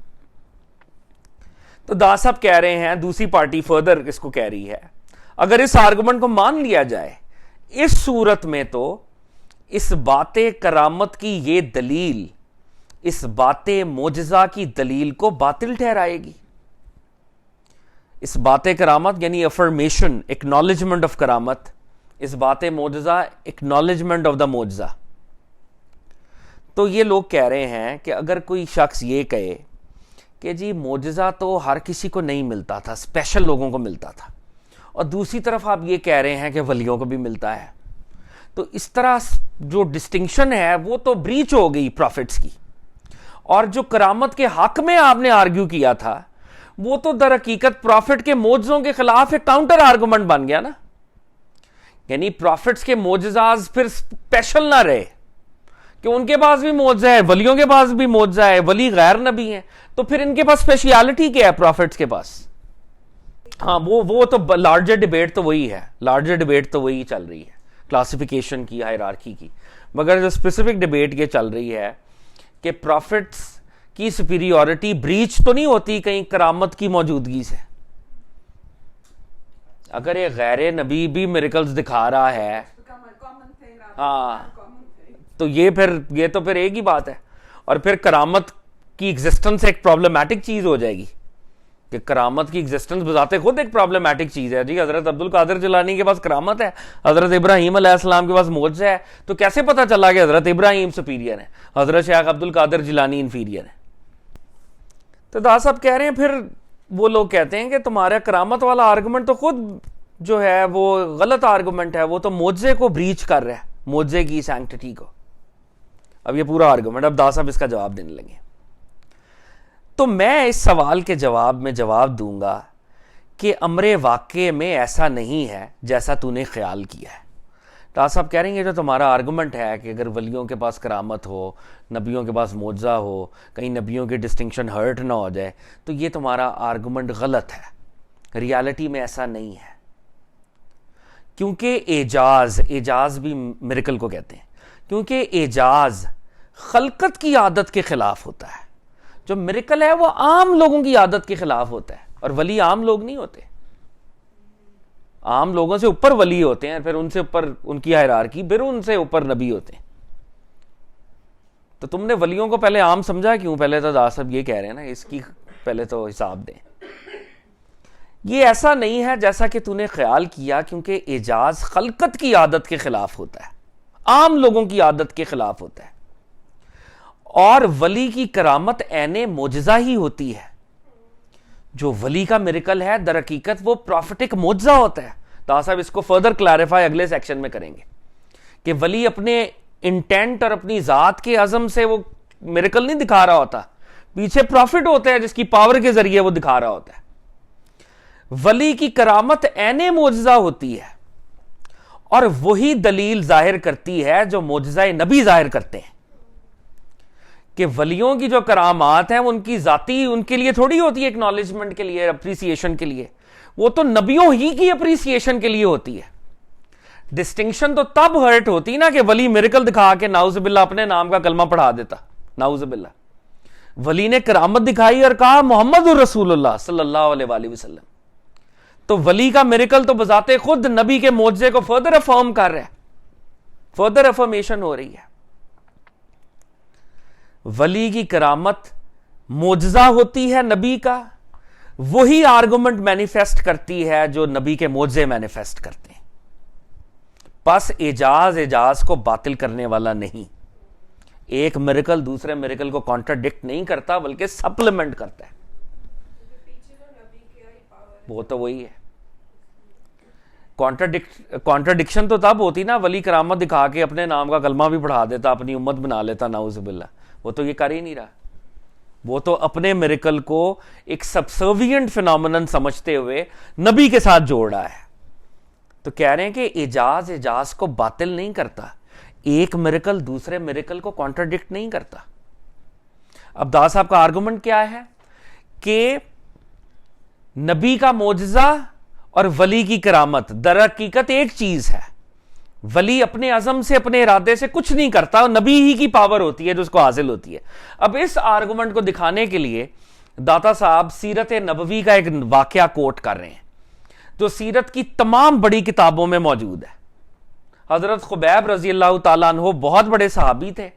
تو دا صاحب کہہ رہے ہیں، دوسری پارٹی فردر اس کو کہہ رہی ہے، اگر اس آرگومنٹ کو مان لیا جائے، اس صورت میں تو اس بات کرامت کی یہ دلیل اس بات معجزہ کی دلیل کو باطل ٹھہرائے گی۔ اس بات کرامت یعنی افرمیشن، ایکنالجمنٹ آف کرامت، اس بات معجزہ ایکنالجمنٹ آف دا معجزہ۔ تو یہ لوگ کہہ رہے ہیں کہ اگر کوئی شخص یہ کہے کہ جی معجزہ تو ہر کسی کو نہیں ملتا تھا، اسپیشل لوگوں کو ملتا تھا، اور دوسری طرف آپ یہ کہہ رہے ہیں کہ ولیوں کو بھی ملتا ہے، تو اس طرح جو ڈسٹنکشن ہے وہ تو بریچ ہو گئی پروفٹس کی، اور جو کرامت کے حق میں آپ نے آرگیو کیا تھا وہ تو در حقیقت پروفٹ کے معجزوں کے خلاف ایک کاؤنٹر آرگومنٹ بن گیا نا۔ یعنی پروفٹس کے معجزات پھر اسپیشل نہ رہے کہ ان کے پاس بھی معجزہ ہے، ولیوں کے پاس بھی معجزہ ہے، ولی غیر نبی ہیں، تو پھر ان کے پاس اسپیشیالٹی کیا ہے پروفٹس کے پاس؟ ہاں وہ تو لارجر ڈیبیٹ تو وہی ہے، لارجر ڈیبیٹ تو وہی چل رہی ہے، کلاسیفیکیشن کی، ہائرارکی کی، مگر جو اسپیسیفک ڈیبیٹ یہ چل رہی ہے کہ پروفٹس کی سپیریورٹی بریچ تو نہیں ہوتی کہیں کرامت کی موجودگی سے؟ اگر یہ غیر نبی بھی میریکلز دکھا رہا ہے، ہاں، تو یہ تو پھر ایک ہی بات ہے، اور پھر کرامت کی ایگزسٹنس ایک پرابلمٹک چیز ہو جائے گی، کہ کرامت کی ایگزسٹنس بذات خود ایک پرابلمٹک چیز ہے۔ جی حضرت عبد القادر جیلانی کے پاس کرامت ہے، حضرت ابراہیم علیہ السلام کے پاس معجزہ ہے، تو کیسے پتہ چلا کہ حضرت ابراہیم سپیریئر ہے، حضرت شیخ عبد القادر جیلانی انفیریئر ہے؟ تو دا صاحب کہہ رہے ہیں، پھر وہ لوگ کہتے ہیں کہ تمہارا کرامت والا آرگومنٹ تو خود جو ہے وہ غلط آرگومنٹ ہے، وہ تو معجزے کو بریچ کر رہا ہے، معجزے کی سینکٹٹی کو۔ اب یہ پورا آرگومنٹ، اب دا صاحب اس کا جواب دینے لگے۔ تو میں اس سوال کے جواب میں جواب دوں گا کہ امر واقع میں ایسا نہیں ہے جیسا تو نے خیال کیا ہے۔ دا صاحب کہہ رہے ہیں جو تمہارا آرگومنٹ ہے کہ اگر ولیوں کے پاس کرامت ہو، نبیوں کے پاس معجزہ ہو، کہیں نبیوں کی ڈسٹنکشن ہرٹ نہ ہو جائے، تو یہ تمہارا آرگومنٹ غلط ہے، ریالٹی میں ایسا نہیں ہے، کیونکہ اعجاز بھی میریکل کو کہتے ہیں، کیونکہ اعجاز خلقت کی عادت کے خلاف ہوتا ہے، جو میریکل ہے وہ عام لوگوں کی عادت کے خلاف ہوتا ہے، اور ولی عام لوگ نہیں ہوتے، عام لوگوں سے اوپر ولی ہوتے ہیں، پھر ان سے اوپر ان کی ہائرارکی، پھر ان سے اوپر نبی ہوتے ہیں۔ تو تم نے ولیوں کو پہلے عام سمجھا کیوں؟ پہلے تو دا صاحب یہ کہہ رہے ہیں نا، اس کی پہلے تو حساب دیں۔ یہ ایسا نہیں ہے جیسا کہ تو نے خیال کیا، کیونکہ اعجاز خلقت کی عادت کے خلاف ہوتا ہے، عام لوگوں کی عادت کے خلاف ہوتا ہے، اور ولی کی کرامت عین معجزہ ہی ہوتی ہے، جو ولی کا میریکل ہے در حقیقت وہ پروفیٹک معجزہ ہوتا ہے. تو صاحب اس کو فردر کلیریفائی اگلے سیکشن میں کریں گے کہ ولی اپنے انٹینٹ اور اپنی ذات کے عزم سے وہ میریکل نہیں دکھا رہا ہوتا, پیچھے پروفٹ ہوتا ہے جس کی پاور کے ذریعے وہ دکھا رہا ہوتا ہے. ولی کی کرامت عین معجزہ ہوتی ہے اور وہی دلیل ظاہر کرتی ہے جو معجزہ نبی ظاہر کرتے ہیں, کہ ولیوں کی جو کرامات ہیں ان کی ذاتی ان کے لیے تھوڑی ہوتی ہے اکنالجمنٹ کے لیے, اپریسیشن کے لیے, وہ تو نبیوں ہی کی اپریسیشن کے لیے ہوتی ہے. ڈسٹنکشن تو تب ہرٹ ہوتی نا کہ ولی میریکل دکھا کے نعوذ باللہ اپنے نام کا کلمہ پڑھا دیتا, نعوذ باللہ. ولی نے کرامت دکھائی اور کہا محمد الرسول اللہ صلی اللہ علیہ وآلہ وسلم, تو ولی کا میریکل تو بذات خود نبی کے معجزے کو فردر افرم کر رہا ہے, فردر افرمیشن ہو رہی ہے. ولی کی کرامت معجزہ ہوتی ہے نبی کا, وہی آرگومنٹ مینیفیسٹ کرتی ہے جو نبی کے معجزے مینیفیسٹ کرتے ہیں. پس اعجاز کو باطل کرنے والا نہیں. ایک میریکل دوسرے میریکل کو کانٹراڈکٹ نہیں کرتا بلکہ سپلیمنٹ کرتا ہے. وہ تو وہی ہے. کانٹراڈکشن تو تب ہوتی نا ولی کرامت دکھا کے اپنے نام کا کلمہ بھی پڑھا دیتا, اپنی امت بنا لیتا, نعوذ باللہ. وہ تو یہ کر ہی نہیں رہا, وہ تو اپنے میریکل کو ایک سبسروینٹ فینومینن سمجھتے ہوئے نبی کے ساتھ جوڑ رہا ہے. تو کہہ رہے ہیں کہ اعجاز کو باطل نہیں کرتا, ایک میریکل دوسرے میریکل کو کانٹراڈکٹ نہیں کرتا. اب داس صاحب کا آرگومنٹ کیا ہے کہ نبی کا معجزہ اور ولی کی کرامت در حقیقت ایک چیز ہے. ولی اپنے عزم سے اپنے ارادے سے کچھ نہیں کرتا, نبی ہی کی پاور ہوتی ہے جو اس کو حاصل ہوتی ہے. اب اس آرگومنٹ کو دکھانے کے لیے داتا صاحب سیرت نبوی کا ایک واقعہ کوٹ کر رہے ہیں جو سیرت کی تمام بڑی کتابوں میں موجود ہے. حضرت خبیب رضی اللہ تعالیٰ عنہ بہت بڑے صحابی تھے,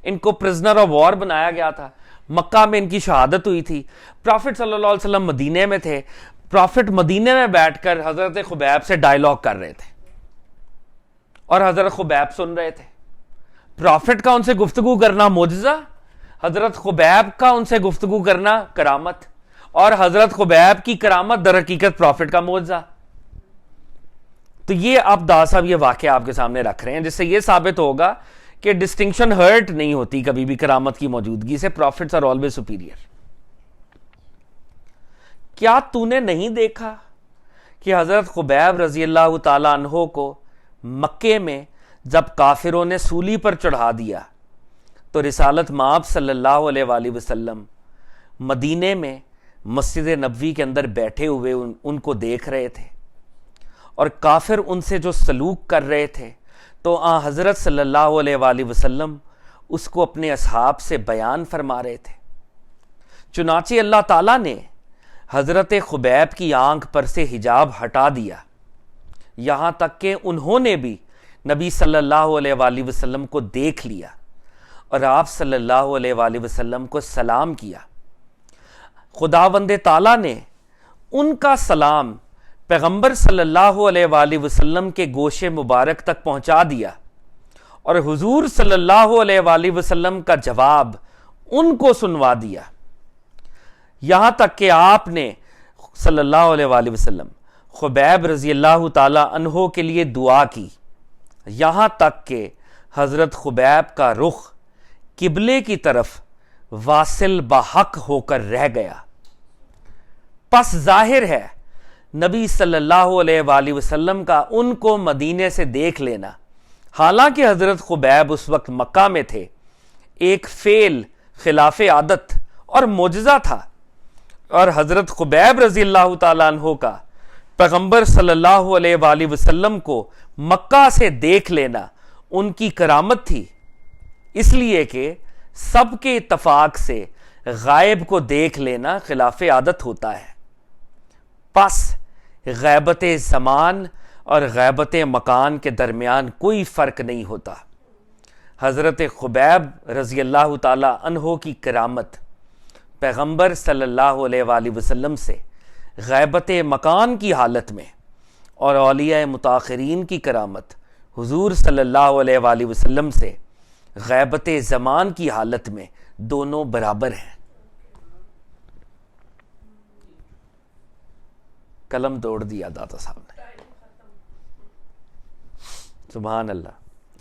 ان کو پرزنر آف وار بنایا گیا تھا, مکہ میں ان کی شہادت ہوئی تھی. پرافٹ صلی اللہ علیہ وسلم مدینے میں تھے, پرافٹ مدینے میں بیٹھ کر حضرت خبیب سے ڈائیلاگ کر رہے تھے اور حضرت خبیب سن رہے تھے. پرافٹ کا ان سے گفتگو کرنا معجزہ, حضرت خبیب کا ان سے گفتگو کرنا کرامت, اور حضرت خبیب کی کرامت در حقیقت پرافٹ کا معجزہ. تو یہ اب دا صاحب یہ واقعہ آپ کے سامنے رکھ رہے ہیں جس سے یہ ثابت ہوگا کہ ڈسٹنکشن ہرٹ نہیں ہوتی کبھی بھی کرامت کی موجودگی سے. Prophets are always superior. کیا تو نے نہیں دیکھا کہ حضرت خبیب رضی اللہ تعالیٰ عنہ کو مکے میں جب کافروں نے سولی پر چڑھا دیا تو رسالت مآب صلی اللہ علیہ وآلہ وسلم مدینے میں مسجد نبوی کے اندر بیٹھے ہوئے ان کو دیکھ رہے تھے, اور کافر ان سے جو سلوک کر رہے تھے تو حضرت صلی اللہ علیہ وآلہ وسلم اس کو اپنے اصحاب سے بیان فرما رہے تھے. چنانچہ اللہ تعالیٰ نے حضرت خبیب کی آنکھ پر سے حجاب ہٹا دیا, یہاں تک کہ انہوں نے بھی نبی صلی اللہ علیہ وآلہ وسلم کو دیکھ لیا اور آپ صلی اللہ علیہ وآلہ وسلم کو سلام کیا. خداوند تعالیٰ نے ان کا سلام پیغمبر صلی اللہ علیہ وآلہ وسلم کے گوش مبارک تک پہنچا دیا, اور حضور صلی اللہ علیہ وآلہ وسلم کا جواب ان کو سنوا دیا, یہاں تک کہ آپ نے صلی اللہ علیہ وآلہ وسلم خبیب رضی اللہ تعالی عنہ کے لیے دعا کی, یہاں تک کہ حضرت خبیب کا رخ قبلے کی طرف واصل بحق ہو کر رہ گیا. پس ظاہر ہے نبی صلی اللہ علیہ وآلہ وسلم کا ان کو مدینے سے دیکھ لینا, حالانکہ حضرت خبیب اس وقت مکہ میں تھے, ایک فعل خلاف عادت اور معجزہ تھا, اور حضرت خبیب رضی اللہ تعالیٰ عنہ کا پیغمبر صلی اللہ علیہ وآلہ وسلم کو مکہ سے دیکھ لینا ان کی کرامت تھی, اس لیے کہ سب کے اتفاق سے غائب کو دیکھ لینا خلاف عادت ہوتا ہے. پس غیبت زمان اور غیبت مکان کے درمیان کوئی فرق نہیں ہوتا. حضرت خبیب رضی اللہ تعالی عنہ کی کرامت پیغمبر صلی اللہ علیہ وآلہ وسلم سے غیبت مکان کی حالت میں, اور اولیاء متاخرین کی کرامت حضور صلی اللہ علیہ وآلہ وسلم سے غیبت زمان کی حالت میں دونوں برابر ہیں. قلم توڑ دیا داتا صاحب نے. سبحان اللہ.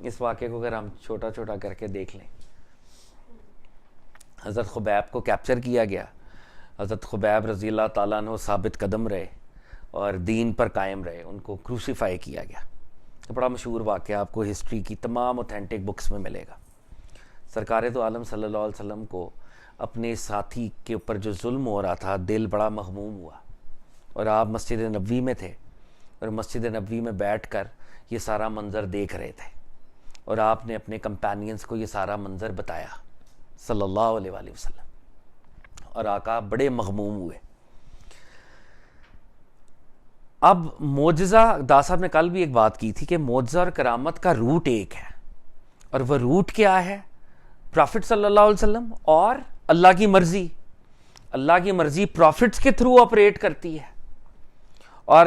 اس واقعے کو اگر ہم چھوٹا چھوٹا کر کے دیکھ لیں, حضرت خبیب کو کیپچر کیا گیا. حضرت خبیب رضی اللہ تعالیٰ عنہ ثابت قدم رہے اور دین پر قائم رہے, ان کو کروسیفائی کیا گیا. بڑا مشہور واقعہ آپ کو ہسٹری کی تمام اوتھینٹک بکس میں ملے گا. سرکار تو عالم صلی اللہ علیہ وسلم کو اپنے ساتھی کے اوپر جو ظلم ہو رہا تھا, دل بڑا مغموم ہوا, اور آپ مسجد نبوی میں تھے, اور مسجد نبوی میں بیٹھ کر یہ سارا منظر دیکھ رہے تھے, اور آپ نے اپنے کمپینینز کو یہ سارا منظر بتایا صلی اللہ علیہ وآلہ وسلم, اور آقا بڑے مغموم ہوئے. اب معجزہ, دا صاحب نے کل بھی ایک بات کی تھی کہ معجزہ اور کرامت کا روٹ ایک ہے, اور وہ روٹ کیا ہے؟ پرافٹ صلی اللہ علیہ وسلم اور اللہ کی مرضی. اللہ کی مرضی پرافٹس کے تھرو آپریٹ کرتی ہے, اور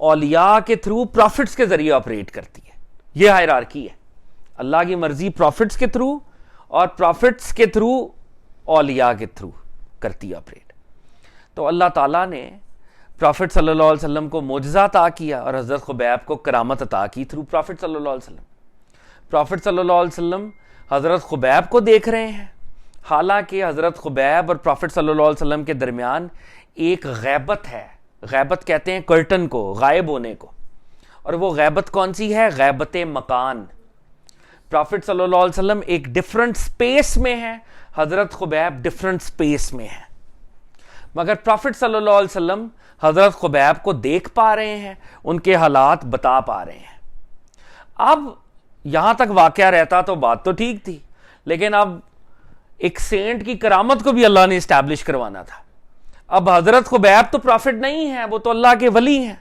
اولیاء کے تھرو پرافٹس کے ذریعے آپریٹ کرتی ہے. یہ ہائرارکی ہے. اللہ کی مرضی پرافٹس کے تھرو, اور پرافٹس کے تھرو اولیاء کے تھرو کرتی ہے آپریٹ. تو اللہ تعالیٰ نے پرافٹ صلی اللہ علیہ وسلم کو معجزہ عطا کیا, اور حضرت خبیب کو کرامت عطا کی تھرو پرافٹ صلی اللہ علیہ وسلم. پرافٹ صلی اللہ علیہ وسلم حضرت خبیب کو دیکھ رہے ہیں, حالانکہ حضرت خبیب اور پرافٹ صلی اللہ علیہ وسلم کے درمیان ایک غیبت ہے. غیبت کہتے ہیں کرٹن کو, غائب ہونے کو, اور وہ غیبت کون سی ہے؟ غیبت مکان. پرافٹ صلی اللہ علیہ وسلم ایک ڈفرنٹ سپیس میں ہے, حضرت خبیب ڈفرنٹ سپیس میں ہے, مگر پرافٹ صلی اللہ علیہ وسلم حضرت خبیب کو دیکھ پا رہے ہیں, ان کے حالات بتا پا رہے ہیں. اب یہاں تک واقعہ رہتا تو بات تو ٹھیک تھی, لیکن اب ایک سینٹ کی کرامت کو بھی اللہ نے اسٹیبلش کروانا تھا. اب حضرت خبیب تو پرافٹ نہیں ہے, وہ تو اللہ کے ولی ہیں,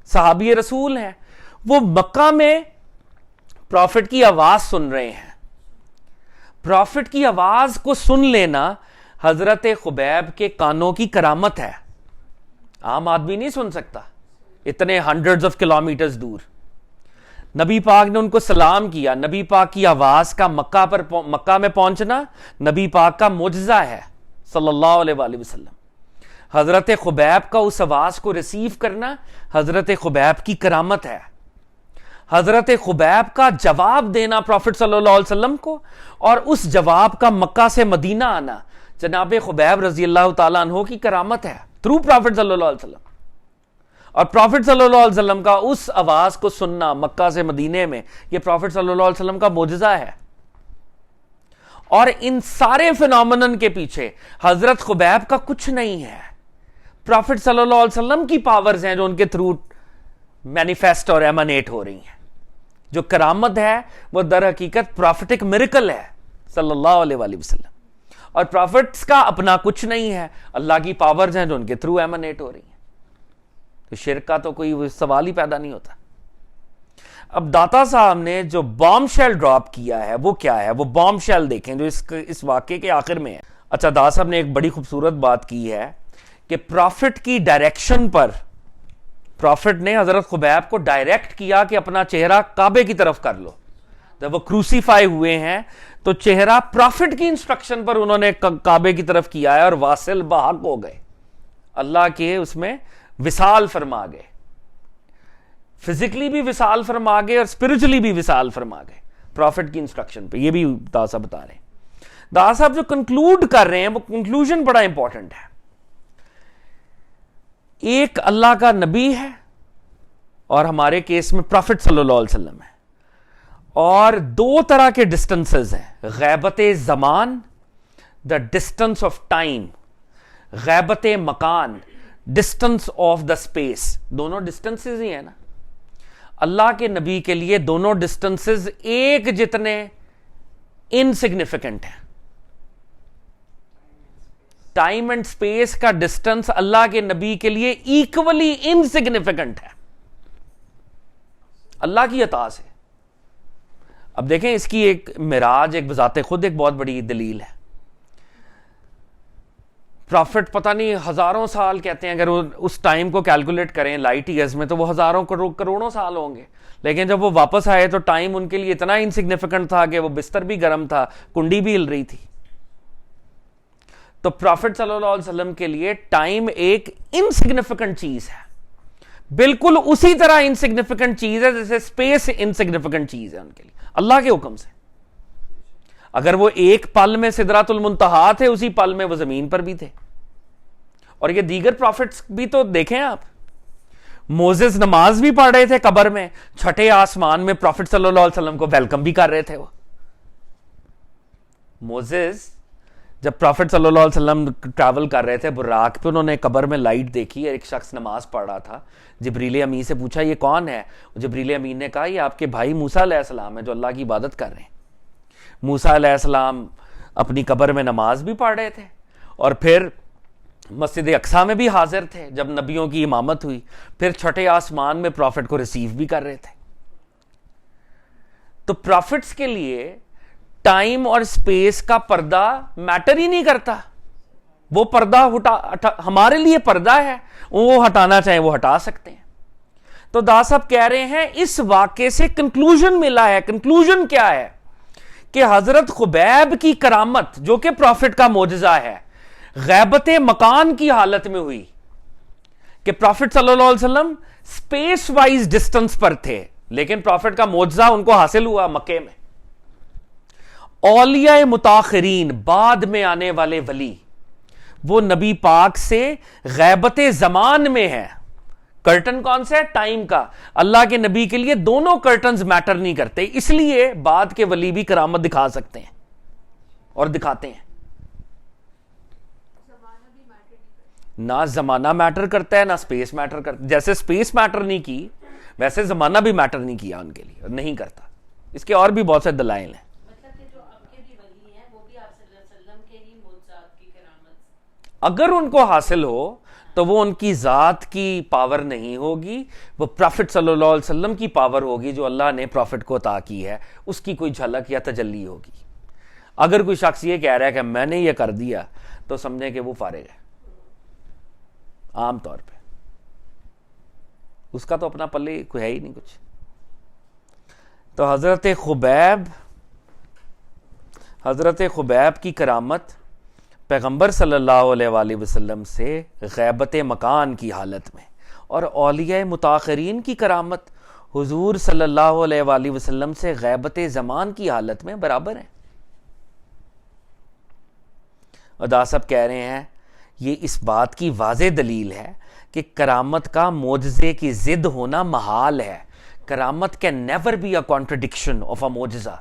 صحابی رسول ہیں. وہ مکہ میں پرافٹ کی آواز سن رہے ہیں. پرافٹ کی آواز کو سن لینا حضرت خبیب کے کانوں کی کرامت ہے. عام آدمی نہیں سن سکتا اتنے ہنڈریڈز آف کلومیٹرز دور. نبی پاک نے ان کو سلام کیا. نبی پاک کی آواز کا مکہ میں پہنچنا نبی پاک کا معجزہ ہے صلی اللہ علیہ وآلہ وسلم. حضرت خبیب کا اس آواز کو ریسیو کرنا حضرت خبیب کی کرامت ہے. حضرت خبیب کا جواب دینا پرافٹ صلی اللہ علیہ وسلم کو, اور اس جواب کا مکہ سے مدینہ آنا جناب خبیب رضی اللہ تعالیٰ عنہ کی کرامت ہے تھرو پرافٹ صلی اللہ علیہ وسلم. اور پرافٹ صلی اللہ علیہ وسلم کا اس آواز کو سننا مکہ سے مدینے میں, یہ پرافٹ صلی اللہ علیہ وسلم کا معجزہ ہے. اور ان سارے فینومینن کے پیچھے حضرت خبیب کا کچھ نہیں ہے, پرافٹ صلی اللہ علیہ وسلم کی پاورز ہیں جو ان کے تھرو مینیفیسٹ اور ایمانیٹ ہو رہی ہیں. جو کرامت ہے وہ در حقیقت پرافٹک میریکل ہے صلی اللہ علیہ وآلہ وسلم, اور پرافٹس کا اپنا کچھ نہیں ہے, اللہ کی پاورز ہیں جو ان کے تھرو ایمانیٹ ہو رہی ہیں. تو شرک کا تو کوئی سوال ہی پیدا نہیں ہوتا. اب داتا صاحب نے جو بام شیل ڈراپ کیا ہے وہ کیا ہے؟ وہ بام شیل دیکھیں جو اس واقعے کے آخر میں ہے. اچھا, داتا صاحب نے ایک بڑی خوبصورت بات کی ہے کہ پرافٹ کی ڈائریکشن پر پرافٹ نے حضرت خبیب کو ڈائریکٹ کیا کہ اپنا چہرہ کعبے کی طرف کر لو. جب وہ کروسیفائی ہوئے ہیں تو چہرہ پرافٹ کی انسٹرکشن پر انہوں نے کعبے کی طرف کیا ہے, اور واصل بحق ہو گئے, اللہ کے اس میں وصال فرما گئے, فزیکلی بھی وصال فرما گئے اور اسپرچولی بھی وصال فرما گئے پرافٹ کی انسٹرکشن پہ. یہ بھی دادا صاحب بتا رہے ہیں. دادا صاحب جو کنکلوڈ کر رہے ہیں وہ کنکلوژن بڑا امپورٹنٹ ہے. ایک اللہ کا نبی ہے, اور ہمارے کیس میں پرافٹ صلی اللہ علیہ وسلم ہے, اور دو طرح کے ڈسٹنسز ہیں, غیبت زمان, دا ڈسٹنس آف ٹائم, غیبت مکان, ڈسٹنس آف دا اسپیس. دونوں ڈسٹنسز ہی ہیں نا. اللہ کے نبی کے لیے دونوں ڈسٹنسز ایک جتنے انسگنیفیکنٹ ہیں. ٹائم اینڈ اسپیس کا ڈسٹنس اللہ کے نبی کے لیے ایکولی انسگنیفیکنٹ ہے اللہ کی عطا سے. اب دیکھیں اس کی ایک معراج ایک بذات خود ایک بہت بڑی دلیل ہے. پرافٹ پتہ نہیں ہزاروں سال کہتے ہیں, اگر اس ٹائم کو کیلکولیٹ کریں لائٹ ایئرز میں تو وہ ہزاروں کروڑوں سال ہوں گے, لیکن جب وہ واپس آئے تو ٹائم ان کے لیے اتنا انسگنیفیکنٹ تھا کہ وہ بستر بھی گرم تھا, کنڈی بھی ہل رہی تھی. تو پرافٹ صلی اللہ علیہ وسلم کے لیے ٹائم ایک انسگنیفیکنٹ چیز ہے, بالکل اسی طرح انسگنیفیکنٹ چیز ہے جیسے اسپیس انسگنیفیکنٹ چیز ہے ان کے لیے اللہ کے حکم سے. اگر وہ ایک پل میں سدرات المنتہا تھے اسی پل میں وہ زمین پر بھی تھے. اور یہ دیگر پروفٹس بھی تو دیکھیں آپ, موزز نماز بھی پڑھ رہے تھے قبر میں, چھٹے آسمان میں پروفٹ صلی اللہ علیہ وسلم کو ویلکم بھی کر رہے تھے. وہ موزز جب پروفٹ صلی اللہ علیہ وسلم ٹریول کر رہے تھے براق پہ, انہوں نے قبر میں لائٹ دیکھی, ایک شخص نماز پڑھ رہا تھا. جبریل امین سے پوچھا یہ کون ہے؟ جبریل امین نے کہا یہ آپ کے بھائی موسیٰ علیہ السلام ہے جو اللہ کی عبادت کر رہے ہیں. موسیٰ علیہ السلام اپنی قبر میں نماز بھی پڑھ رہے تھے اور پھر مسجد اقصیٰ میں بھی حاضر تھے جب نبیوں کی امامت ہوئی, پھر چھٹے آسمان میں پروفٹ کو ریسیو بھی کر رہے تھے. تو پروفٹس کے لیے ٹائم اور سپیس کا پردہ میٹر ہی نہیں کرتا. وہ پردہ ہمارے لیے پردہ ہے, وہ ہٹانا چاہیں وہ ہٹا سکتے ہیں. تو دا صاحب کہہ رہے ہیں اس واقعے سے کنکلوژن ملا ہے. کنکلوژن کیا ہے کہ حضرت خبیب کی کرامت جو کہ پروفٹ کا معجزہ ہے غیبت مکان کی حالت میں ہوئی کہ پروفٹ صلی اللہ علیہ وسلم سپیس وائز ڈسٹنس پر تھے, لیکن پروفٹ کا معجزہ ان کو حاصل ہوا مکے میں. اولیاء متاخرین بعد میں آنے والے ولی وہ نبی پاک سے غیبت زمان میں ہے. کرٹن کون سا ہے؟ ٹائم کا. اللہ کے نبی کے لیے دونوں کرٹنز میٹر نہیں کرتے, اس لیے بعد کے ولی بھی کرامت دکھا سکتے ہیں اور دکھاتے ہیں. نہ زمانہ میٹر کرتا ہے نہ سپیس میٹر کرتا ہے. جیسے سپیس میٹر نہیں کی ویسے زمانہ بھی میٹر نہیں کیا ان کے لیے اور نہیں کرتا. اس کے اور بھی بہت سے دلائل ہیں. اگر ان کو حاصل ہو تو وہ ان کی ذات کی پاور نہیں ہوگی, وہ پروفٹ صلی اللہ علیہ وسلم کی پاور ہوگی جو اللہ نے پروفٹ کو عطا کی ہے, اس کی کوئی جھلک یا تجلی ہوگی. اگر کوئی شخص یہ کہہ رہا ہے کہ میں نے یہ کر دیا تو سمجھیں کہ وہ فارغ ہے عام طور پہ, اس کا تو اپنا پلے کوئی ہے ہی نہیں کچھ. تو حضرت خبیب کی کرامت پیغمبر صلی اللہ علیہ وآلہ وسلم سے غیبت مکان کی حالت میں, اور اولیاء متاخرین کی کرامت حضور صلی اللہ علیہ وآلہ وسلم سے غیبت زمان کی حالت میں برابر ہیں. ادا صاحب کہہ رہے ہیں یہ اس بات کی واضح دلیل ہے کہ کرامت کا معجزے کی ضد ہونا محال ہے. کرامت can never be a contradiction of a معجزہ,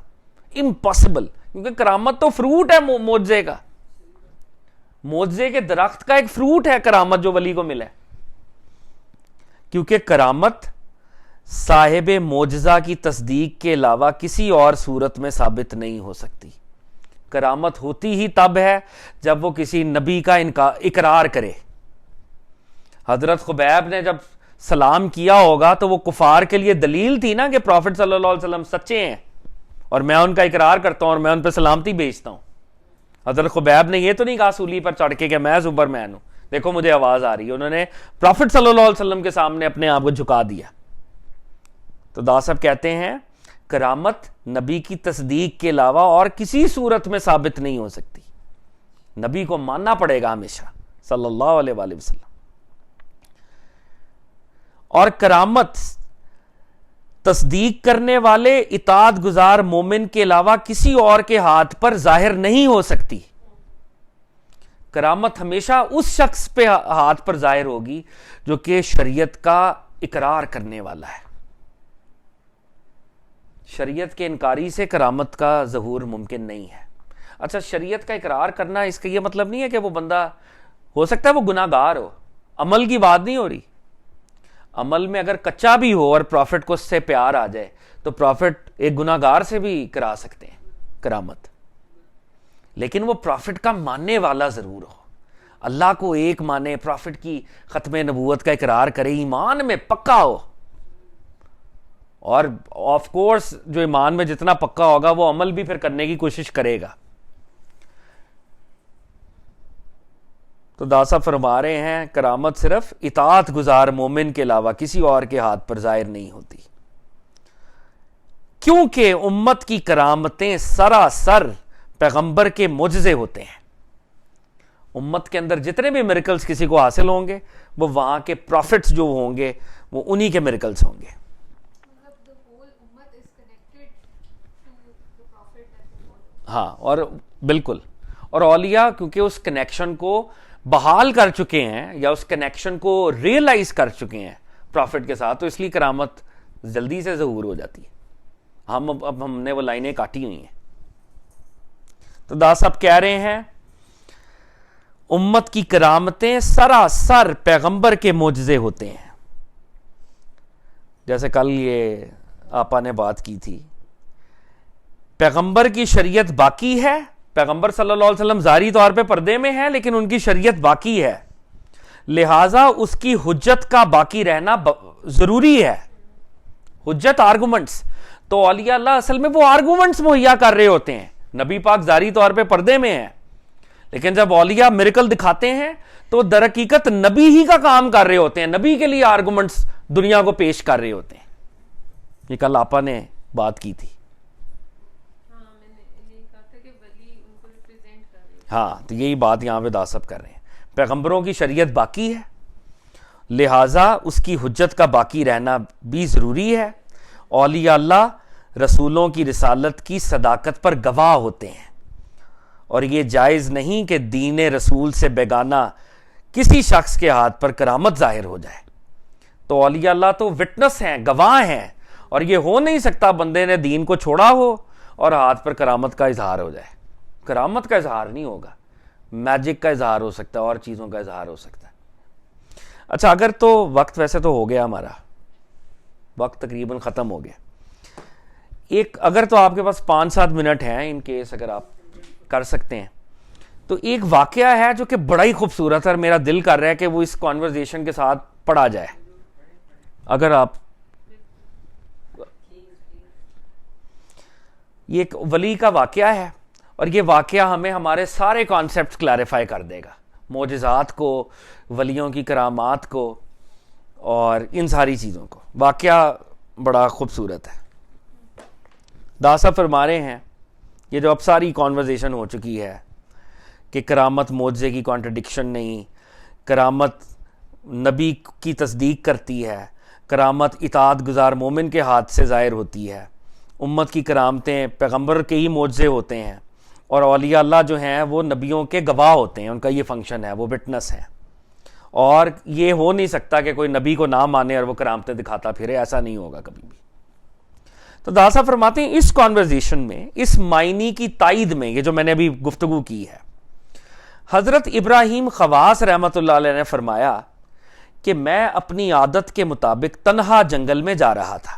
امپاسبل, کیونکہ کرامت تو فروٹ ہے معجزے کا. معجزے کے درخت کا ایک فروٹ ہے کرامت جو ولی کو ملا ہے, کیونکہ کرامت صاحب معجزہ کی تصدیق کے علاوہ کسی اور صورت میں ثابت نہیں ہو سکتی. کرامت ہوتی ہی تب ہے جب وہ کسی نبی کا اقرار کرے. حضرت خبیب نے جب سلام کیا ہوگا تو وہ کفار کے لیے دلیل تھی نا کہ پروفٹ صلی اللہ علیہ وسلم سچے ہیں اور میں ان کا اقرار کرتا ہوں اور میں ان پہ سلامتی بھیجتا ہوں. حضرت خبیب نے یہ تو نہیں کہا سولی پر چڑھ کے کہ میں سپر مین ہوں, دیکھو مجھے آواز آ رہی ہے. انہوں نے پروفٹ صلی اللہ علیہ وسلم کے سامنے اپنے آپ کو جھکا دیا. تو دا صاحب کہتے ہیں کرامت نبی کی تصدیق کے علاوہ اور کسی صورت میں ثابت نہیں ہو سکتی. نبی کو ماننا پڑے گا ہمیشہ صلی اللہ علیہ وآلہ وسلم. اور کرامت تصدیق کرنے والے اطاعت گزار مومن کے علاوہ کسی اور کے ہاتھ پر ظاہر نہیں ہو سکتی. کرامت ہمیشہ اس شخص پہ ہاتھ پر ظاہر ہوگی جو کہ شریعت کا اقرار کرنے والا ہے. شریعت کے انکاری سے کرامت کا ظہور ممکن نہیں ہے. اچھا, شریعت کا اقرار کرنا اس کا یہ مطلب نہیں ہے کہ وہ بندہ ہو سکتا ہے وہ گناہ گار ہو, عمل کی بات نہیں ہو رہی. عمل میں اگر کچا بھی ہو اور پروفٹ کو اس سے پیار آ جائے تو پروفٹ ایک گناہ گار سے بھی کرا سکتے ہیں کرامت, لیکن وہ پروفٹ کا ماننے والا ضرور ہو, اللہ کو ایک مانے, پروفٹ کی ختم نبوت کا اقرار کرے, ایمان میں پکا ہو. اور آف کورس جو ایمان میں جتنا پکا ہوگا وہ عمل بھی پھر کرنے کی کوشش کرے گا. تو داسا فرما رہے ہیں کرامت صرف اطاعت گزار مومن کے علاوہ کسی اور کے ہاتھ پر ظاہر نہیں ہوتی, کیونکہ امت کی کرامتیں سراسر پیغمبر کے معجزے ہوتے ہیں. امت کے اندر جتنے بھی میریکلز کسی کو حاصل ہوں گے وہ وہاں کے پروفٹس جو ہوں گے وہ انہی کے میریکلز ہوں گے. ہاں اور بالکل, اور اولیاء کیونکہ اس کنیکشن کو بحال کر چکے ہیں یا اس کنیکشن کو ریئلائز کر چکے ہیں پروفٹ کے ساتھ, تو اس لیے کرامت جلدی سے ظہور ہو جاتی ہے. اب ہم نے وہ لائنیں کاٹی ہوئی ہیں. تو دا صاحب کہہ رہے ہیں امت کی کرامتیں سراسر پیغمبر کے معجزے ہوتے ہیں. جیسے کل یہ آپا نے بات کی تھی, پیغمبر کی شریعت باقی ہے, پیغمبر صلی اللہ علیہ وسلم ظاہری طور پہ پردے میں ہے لیکن ان کی شریعت باقی ہے, لہٰذا اس کی حجت کا باقی رہنا ضروری ہے. حجت آرگومنٹس, تو اولیاء اللہ اصل میں وہ آرگومنٹس مہیا کر رہے ہوتے ہیں. نبی پاک ظاہری طور پہ پردے میں ہے لیکن جب اولیاء میریکل دکھاتے ہیں تو در حقیقت نبی ہی کا کام کر رہے ہوتے ہیں, نبی کے لیے آرگومنٹس دنیا کو پیش کر رہے ہوتے ہیں. یہ کل آپا نے بات کی تھی. ہاں تو یہی بات یہاں پہ داسب کر رہے ہیں, پیغمبروں کی شریعت باقی ہے لہٰذا اس کی حجت کا باقی رہنا بھی ضروری ہے. اولیاء اللہ رسولوں کی رسالت کی صداقت پر گواہ ہوتے ہیں اور یہ جائز نہیں کہ دین رسول سے بیگانہ کسی شخص کے ہاتھ پر کرامت ظاہر ہو جائے. تو اولیاء اللہ تو وٹنس ہیں, گواہ ہیں, اور یہ ہو نہیں سکتا بندے نے دین کو چھوڑا ہو اور ہاتھ پر کرامت کا اظہار ہو جائے. کرامت کا اظہار نہیں ہوگا, میجک کا اظہار ہو سکتا ہے اور چیزوں کا اظہار ہو سکتا ہے. اچھا اگر تو وقت ویسے تو ہو گیا, ہمارا وقت تقریباً ختم ہو گیا. ایک اگر تو آپ کے پاس 5-7 منٹ ہیں ان کیس اگر آپ کر سکتے ہیں تو ایک واقعہ ہے جو کہ بڑا ہی خوبصورت ہے اور میرا دل کر رہا ہے کہ وہ اس کانورزیشن کے ساتھ پڑھا جائے. اگر آپ, یہ ایک ولی کا واقعہ ہے اور یہ واقعہ ہمیں ہمارے سارے کانسیپٹ کلیریفائی کر دے گا, معجزات کو, ولیوں کی کرامات کو اور ان ساری چیزوں کو. واقعہ بڑا خوبصورت ہے. داسا فرما رہے ہیں یہ جو اب ساری کانورزیشن ہو چکی ہے کہ کرامت معجزے کی کانٹرڈکشن نہیں, کرامت نبی کی تصدیق کرتی ہے, کرامت اطاعت گزار مومن کے ہاتھ سے ظاہر ہوتی ہے, امت کی کرامتیں پیغمبر کے ہی معجزے ہوتے ہیں, اور اولیاء اللہ جو ہیں وہ نبیوں کے گواہ ہوتے ہیں, ان کا یہ فنکشن ہے, وہ وٹنس ہیں. اور یہ ہو نہیں سکتا کہ کوئی نبی کو نہ مانے اور وہ کرامتیں دکھاتا پھرے, ایسا نہیں ہوگا کبھی بھی. تو داسا فرماتے ہیں اس کانورزیشن میں, اس معنی کی تائید میں, یہ جو میں نے ابھی گفتگو کی ہے, حضرت ابراہیم خواص رحمۃ اللہ علیہ نے فرمایا کہ میں اپنی عادت کے مطابق تنہا جنگل میں جا رہا تھا.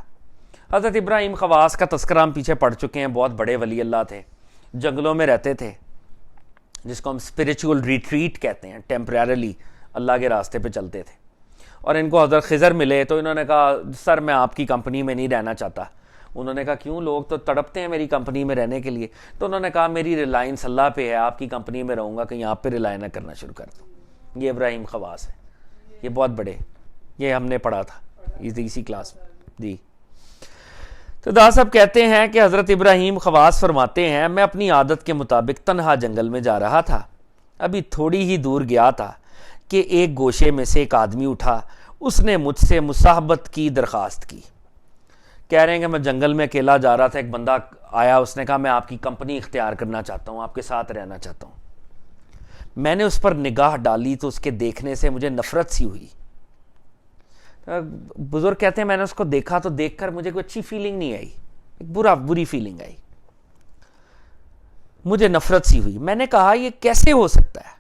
حضرت ابراہیم خواص کا تذکرہ ہم پیچھے پڑھ چکے ہیں, بہت بڑے ولی اللہ تھے, جنگلوں میں رہتے تھے, جس کو ہم اسپرچول ریٹریٹ کہتے ہیں, ٹیمپریرلی اللہ کے راستے پہ چلتے تھے. اور ان کو حضرت خضر ملے تو انہوں نے کہا سر میں آپ کی کمپنی میں نہیں رہنا چاہتا. انہوں نے کہا کیوں, لوگ تو تڑپتے ہیں میری کمپنی میں رہنے کے لیے. تو انہوں نے کہا میری ریلائنس اللہ پہ ہے, آپ کی کمپنی میں رہوں گا, کہیں آپ پہ ریلائی نہ کرنا شروع کر دوں. یہ ابراہیم خواص ہے, یہ بہت بڑے, یہ ہم نے پڑھا تھا اسی کلاس میں جی. تو دا صاحب کہتے ہیں کہ حضرت ابراہیم خواص فرماتے ہیں میں اپنی عادت کے مطابق تنہا جنگل میں جا رہا تھا. ابھی تھوڑی ہی دور گیا تھا کہ ایک گوشے میں سے ایک آدمی اٹھا, اس نے مجھ سے مصاحبت کی درخواست کی. کہہ رہے ہیں کہ میں جنگل میں اکیلا جا رہا تھا, ایک بندہ آیا, اس نے کہا میں آپ کی کمپنی اختیار کرنا چاہتا ہوں, آپ کے ساتھ رہنا چاہتا ہوں. میں نے اس پر نگاہ ڈالی تو اس کے دیکھنے سے مجھے نفرت سی ہوئی. بزرگ کہتے ہیں میں نے اس کو دیکھا تو دیکھ کر مجھے کوئی اچھی فیلنگ نہیں آئی, ایک بری فیلنگ آئی, مجھے نفرت سی ہوئی. میں نے کہا یہ کیسے ہو سکتا ہے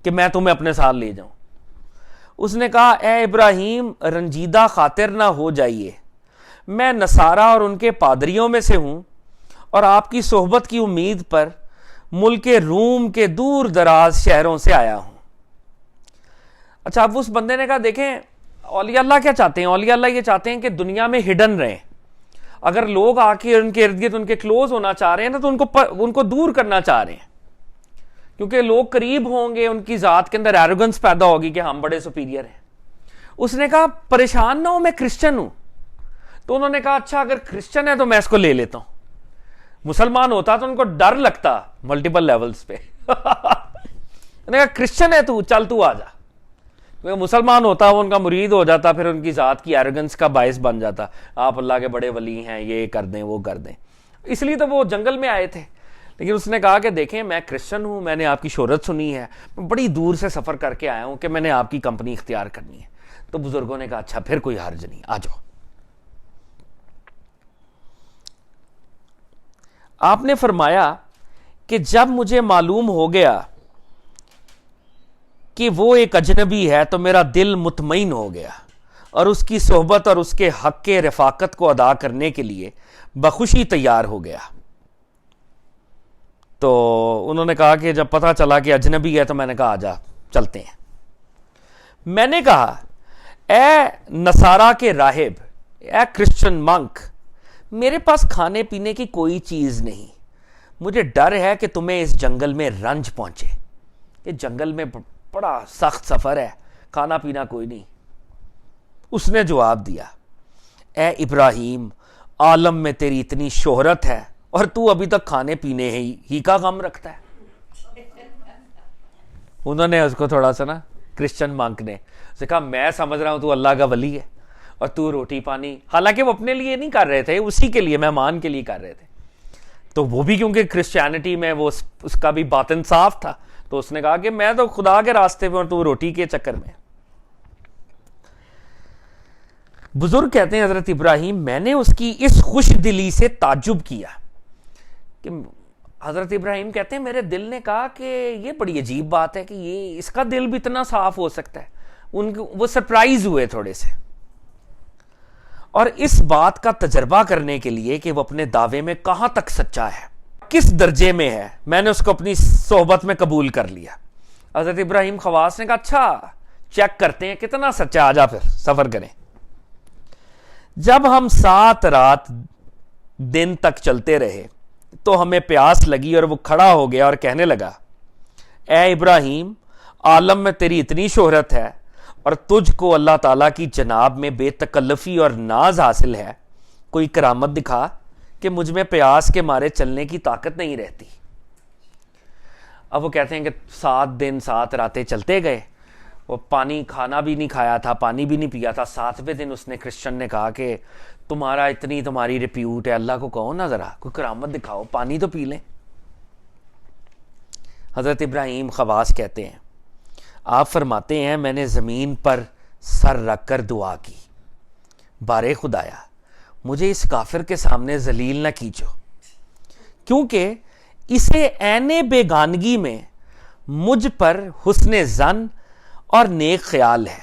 کہ میں تمہیں اپنے ساتھ لے جاؤں. اس نے کہا اے ابراہیم رنجیدہ خاطر نہ ہو جائیے, میں نصارہ اور ان کے پادریوں میں سے ہوں اور آپ کی صحبت کی امید پر ملک روم کے دور دراز شہروں سے آیا ہوں. اچھا اب اس بندے نے کہا دیکھیں اولیاء اللہ کیا چاہتے ہیں, اولیاء اللہ یہ چاہتے ہیں کہ دنیا میں ہڈن رہیں. اگر لوگ آ کے ان کے ارد گرد ان کے کلوز ہونا چاہ رہے ہیں نا تو ان کو دور کرنا چاہ رہے ہیں, کیونکہ لوگ قریب ہوں گے, ان کی ذات کے اندر ایروگنس پیدا ہوگی کہ ہم بڑے سپیریئر ہیں. اس نے کہا پریشان نہ ہو, میں کرسچن ہوں. تو انہوں نے کہا اچھا اگر کرسچن ہے تو میں اس کو لے لیتا ہوں. مسلمان ہوتا تو ان کو ڈر لگتا ملٹیپل لیولز پہ نے کہا کرسچن ہے تو چل تو آ جا. کیونکہ مسلمان ہوتا وہ ان کا مرید ہو جاتا, پھر ان کی ذات کی ایروگنس کا باعث بن جاتا, آپ اللہ کے بڑے ولی ہیں, یہ کر دیں وہ کر دیں. اس لیے تو وہ جنگل میں آئے تھے. لیکن اس نے کہا کہ دیکھیں میں کرسچن ہوں, میں نے آپ کی شہرت سنی ہے, میں بڑی دور سے سفر کر کے آیا ہوں کہ میں نے آپ کی کمپنی اختیار کرنی ہے. تو بزرگوں نے کہا اچھا پھر کوئی حرج نہیں, آ جاؤ. آپ نے فرمایا کہ جب مجھے معلوم ہو گیا کہ وہ ایک اجنبی ہے تو میرا دل مطمئن ہو گیا اور اس کی صحبت اور اس کے حق کے رفاقت کو ادا کرنے کے لیے بخوشی تیار ہو گیا. تو انہوں نے کہا کہ جب پتہ چلا کہ اجنبی ہے تو میں نے کہا آجا چلتے ہیں. میں نے کہا اے نصارہ کے راہب, اے کرسچن منک, میرے پاس کھانے پینے کی کوئی چیز نہیں, مجھے ڈر ہے کہ تمہیں اس جنگل میں رنج پہنچے. یہ جنگل میں بڑا سخت سفر ہے, کھانا پینا کوئی نہیں. اس نے جواب دیا اے ابراہیم, عالم میں تیری اتنی شہرت ہے اور تو ابھی تک کھانے پینے ہی کا غم رکھتا ہے. انہوں نے اس کو تھوڑا سا نا, کرسچن مانک نے اسے کہا میں سمجھ رہا ہوں تو اللہ کا ولی ہے اور تو روٹی پانی, حالانکہ وہ اپنے لیے نہیں کر رہے تھے, اسی کے لیے مہمان کے لیے کر رہے تھے. تو وہ بھی کیونکہ کرسچینٹی میں وہ اس کا بھی باطن صاف تھا, تو اس نے کہا کہ میں تو خدا کے راستے پہ اور تو روٹی کے چکر میں. بزرگ کہتے ہیں حضرت ابراہیم میں نے اس کی اس خوش دلی سے تعجب کیا کہ حضرت ابراہیم کہتے ہیں میرے دل نے کہا کہ یہ بڑی عجیب بات ہے کہ یہ اس کا دل بھی اتنا صاف ہو سکتا ہے. وہ سرپرائز ہوئے تھوڑے سے, اور اس بات کا تجربہ کرنے کے لیے کہ وہ اپنے دعوے میں کہاں تک سچا ہے, کس درجے میں ہے, میں نے اس کو اپنی صحبت میں قبول کر لیا. حضرت ابراہیم خواص نے کہا اچھا چیک کرتے ہیں کتنا سچا, آ جا پھر سفر کریں. جب ہم 7 رات دن تک چلتے رہے تو ہمیں پیاس لگی اور وہ کھڑا ہو گیا اور کہنے لگا اے ابراہیم, عالم میں تیری اتنی شہرت ہے اور تجھ کو اللہ تعالیٰ کی جناب میں بے تکلفی اور ناز حاصل ہے, کوئی کرامت دکھا کہ مجھ میں پیاس کے مارے چلنے کی طاقت نہیں رہتی. اب وہ کہتے ہیں کہ 7 دن 7 راتیں چلتے گئے, وہ پانی کھانا بھی نہیں کھایا تھا, پانی بھی نہیں پیا تھا. 7ویں دن اس نے کرسچن نے کہا کہ تمہاری ریپیوٹ ہے, اللہ کو کہو نا ذرا کوئی کرامت دکھاؤ, پانی تو پی لیں. حضرت ابراہیم خواص کہتے ہیں آپ فرماتے ہیں میں نے زمین پر سر رکھ کر دعا کی, بارے خدایا مجھے اس کافر کے سامنے ذلیل نہ کیجو, کیونکہ اسے عین بیگانگی میں مجھ پر حسن ظن اور نیک خیال ہے.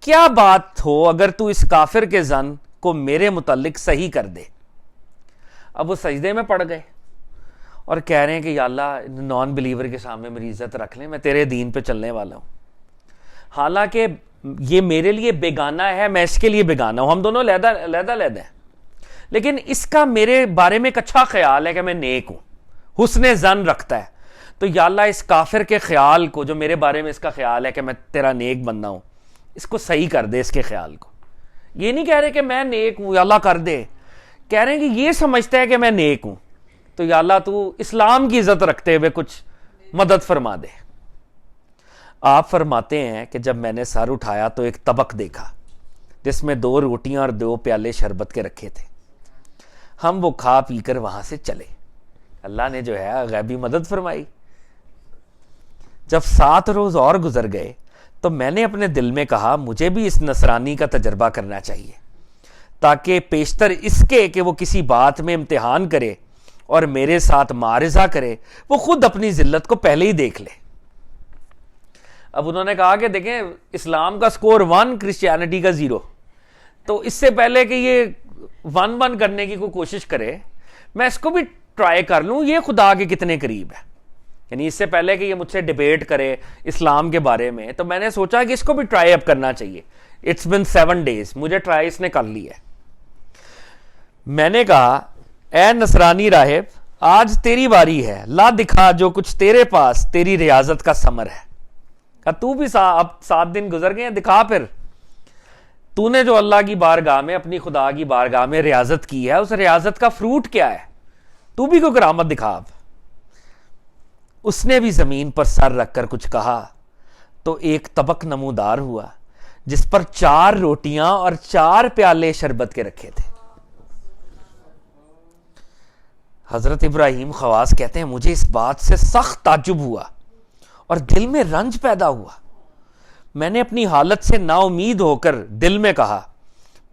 کیا بات ہو اگر تو اس کافر کے ظن کو میرے متعلق صحیح کر دے. اب وہ سجدے میں پڑ گئے اور کہہ رہے ہیں کہ یا اللہ نان بلیور کے سامنے میری عزت رکھ لیں, میں تیرے دین پہ چلنے والا ہوں. حالانکہ یہ میرے لیے بیگانہ ہے, میں اس کے لیے بیگانہ ہوں, ہم دونوں علیحدہ ہیں, لیکن اس کا میرے بارے میں ایک اچھا خیال ہے کہ میں نیک ہوں, حسن ظن رکھتا ہے. تو یا اللہ اس کافر کے خیال کو, جو میرے بارے میں اس کا خیال ہے کہ میں تیرا نیک بندہ ہوں, اس کو صحیح کر دے, اس کے خیال کو. یہ نہیں کہہ رہے کہ میں نیک ہوں یا اللہ کر دے, کہہ رہے ہیں کہ یہ سمجھتا ہے کہ میں نیک ہوں, تو یا اللہ تو اسلام کی عزت رکھتے ہوئے کچھ مدد فرما دے. آپ فرماتے ہیں کہ جب میں نے سر اٹھایا تو ایک طبق دیکھا جس میں 2 روٹیاں اور 2 پیالے شربت کے رکھے تھے. ہم وہ کھا پی کر وہاں سے چلے. اللہ نے جو ہے غیبی مدد فرمائی. جب 7 روز اور گزر گئے تو میں نے اپنے دل میں کہا مجھے بھی اس نصرانی کا تجربہ کرنا چاہیے, تاکہ پیشتر اس کے کہ وہ کسی بات میں امتحان کرے اور میرے ساتھ معارضہ کرے, وہ خود اپنی ذلت کو پہلے ہی دیکھ لے. اب انہوں نے کہا کہ دیکھیں اسلام کا سکور 1, کرسچینٹی کا 0, تو اس سے پہلے کہ یہ 1 کرنے کی کوئی کوشش کرے, میں اس کو بھی ٹرائی کر لوں یہ خدا کے کتنے قریب ہے. یعنی اس سے پہلے کہ یہ مجھ سے ڈیبیٹ کرے اسلام کے بارے میں, تو میں نے سوچا کہ اس کو بھی ٹرائی اپ کرنا چاہیے. اٹس بن 7 days, مجھے ٹرائی اس نے کر لی ہے. میں نے کہا اے نصرانی راہب, آج تیری باری ہے, لا دکھا جو کچھ تیرے پاس تیری ریاضت کا ثمر ہے. کہا تو بھی اب 7 دن گزر گئے ہیں, دکھا پھر تو نے جو اللہ کی بارگاہ میں, اپنی خدا کی بارگاہ میں ریاضت کی ہے, اس ریاضت کا فروٹ کیا ہے, تو بھی کوئی کرامت دکھا. اب اس نے بھی زمین پر سر رکھ کر کچھ کہا تو ایک طبق نمودار ہوا جس پر 4 روٹیاں اور 4 پیالے شربت کے رکھے تھے. حضرت ابراہیم خواص کہتے ہیں مجھے اس بات سے سخت تعجب ہوا اور دل میں رنج پیدا ہوا. میں نے اپنی حالت سے نا امید ہو کر دل میں کہا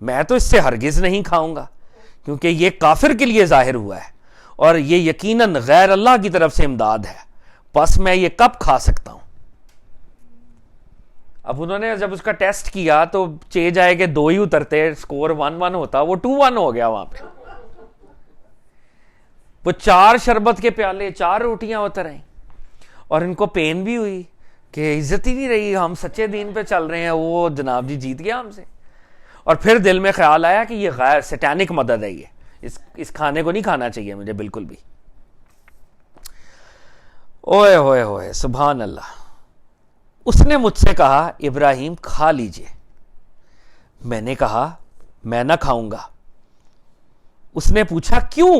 میں تو اس سے ہرگز نہیں کھاؤں گا کیونکہ یہ کافر کے لیے ظاہر ہوا ہے اور یہ یقیناً غیر اللہ کی طرف سے امداد ہے, پس میں یہ کب کھا سکتا ہوں. اب انہوں نے جب اس کا ٹیسٹ کیا تو چیج آئے کہ 2 ہی اترتے, سکور 1-1 ہوتا, وہ 2-1 ہو گیا وہاں پہ. وہ 4 شربت کے پیالے 4 روٹیاں اتر آئیں اور ان کو پین بھی ہوئی کہ عزت ہی نہیں رہی, ہم سچے دین پہ چل رہے ہیں, وہ جناب جی جیت گیا ہم سے. اور پھر دل میں خیال آیا کہ یہ غیر سیٹینک مدد ہے, یہ اس کھانے کو نہیں کھانا چاہیے مجھے بالکل بھی. اوئے ہوئے ہوئے سبحان اللہ. اس نے مجھ سے کہا ابراہیم کھا لیجئے. میں نے کہا میں نہ کھاؤں گا. اس نے پوچھا کیوں؟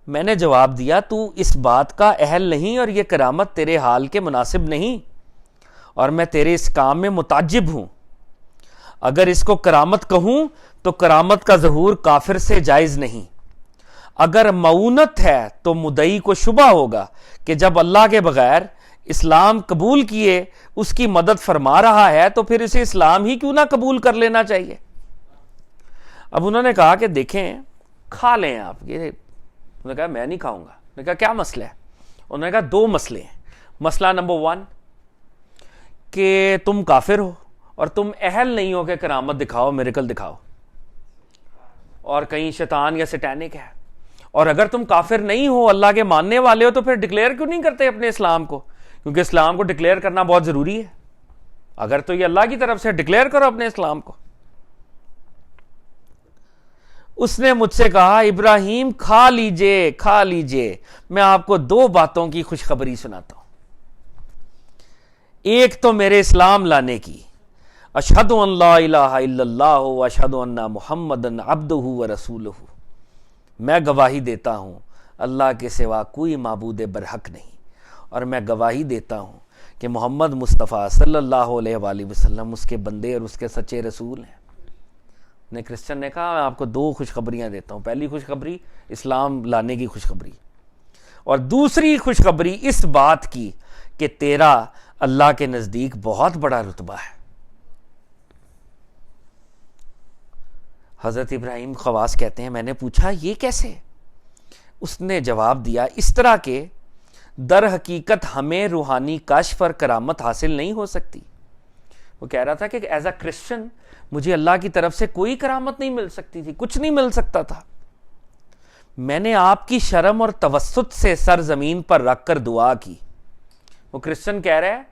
میں نے جواب دیا تو اس بات کا اہل نہیں اور یہ کرامت تیرے حال کے مناسب نہیں اور میں تیرے اس کام میں متعجب ہوں. اگر اس کو کرامت کہوں تو کرامت کا ظہور کافر سے جائز نہیں. اگر معونت ہے تو مدعی کو شبہ ہوگا کہ جب اللہ کے بغیر اسلام قبول کیے اس کی مدد فرما رہا ہے تو پھر اسے اسلام ہی کیوں نہ قبول کر لینا چاہیے. اب انہوں نے کہا کہ دیکھیں کھا لیں آپ. انہوں نے کہا میں نہیں کھاؤں گا. انہوں نے کہا کیا مسئلہ ہے؟ انہوں نے کہا 2 مسئلے ہیں. مسئلہ نمبر 1 کہ تم کافر ہو اور تم اہل نہیں ہو کہ کرامت دکھاؤ, میریکل دکھاؤ, اور کہیں شیطان یا سیٹینک ہے. اور اگر تم کافر نہیں ہو, اللہ کے ماننے والے ہو, تو پھر ڈکلیئر کیوں نہیں کرتے اپنے اسلام کو؟ کیونکہ اسلام کو ڈکلیئر کرنا بہت ضروری ہے. اگر تو یہ اللہ کی طرف سے ڈکلیئر کرو اپنے اسلام کو. اس نے مجھ سے کہا ابراہیم کھا لیجئے کھا لیجئے, میں آپ کو 2 باتوں کی خوشخبری سناتا ہوں. ایک تو میرے اسلام لانے کی, اشہد ان لا الہ الا اللہ و اشہد ان محمدن عبدہ و رسولہ, میں گواہی دیتا ہوں اللہ کے سوا کوئی معبود برحق نہیں, اور میں گواہی دیتا ہوں کہ محمد مصطفیٰ صلی اللہ علیہ وآلہ وسلم اس کے بندے اور اس کے سچے رسول ہیں. نے کرسچن نے کہا میں آپ کو 2 خوشخبریاں دیتا ہوں. پہلی خوشخبری اسلام لانے کی خوشخبری, اور دوسری خوشخبری اس بات کی کہ تیرا اللہ کے نزدیک بہت بڑا رتبہ ہے. حضرت ابراہیم خواص کہتے ہیں میں نے پوچھا یہ کیسے؟ اس نے جواب دیا اس طرح کہ در حقیقت ہمیں روحانی کشف اور کرامت حاصل نہیں ہو سکتی. وہ کہہ رہا تھا کہ ایز اے کرسچن مجھے اللہ کی طرف سے کوئی کرامت نہیں مل سکتی تھی, کچھ نہیں مل سکتا تھا. میں نے آپ کی شرم اور توسط سے سر زمین پر رکھ کر دعا کی. وہ کرسچن کہہ رہا ہے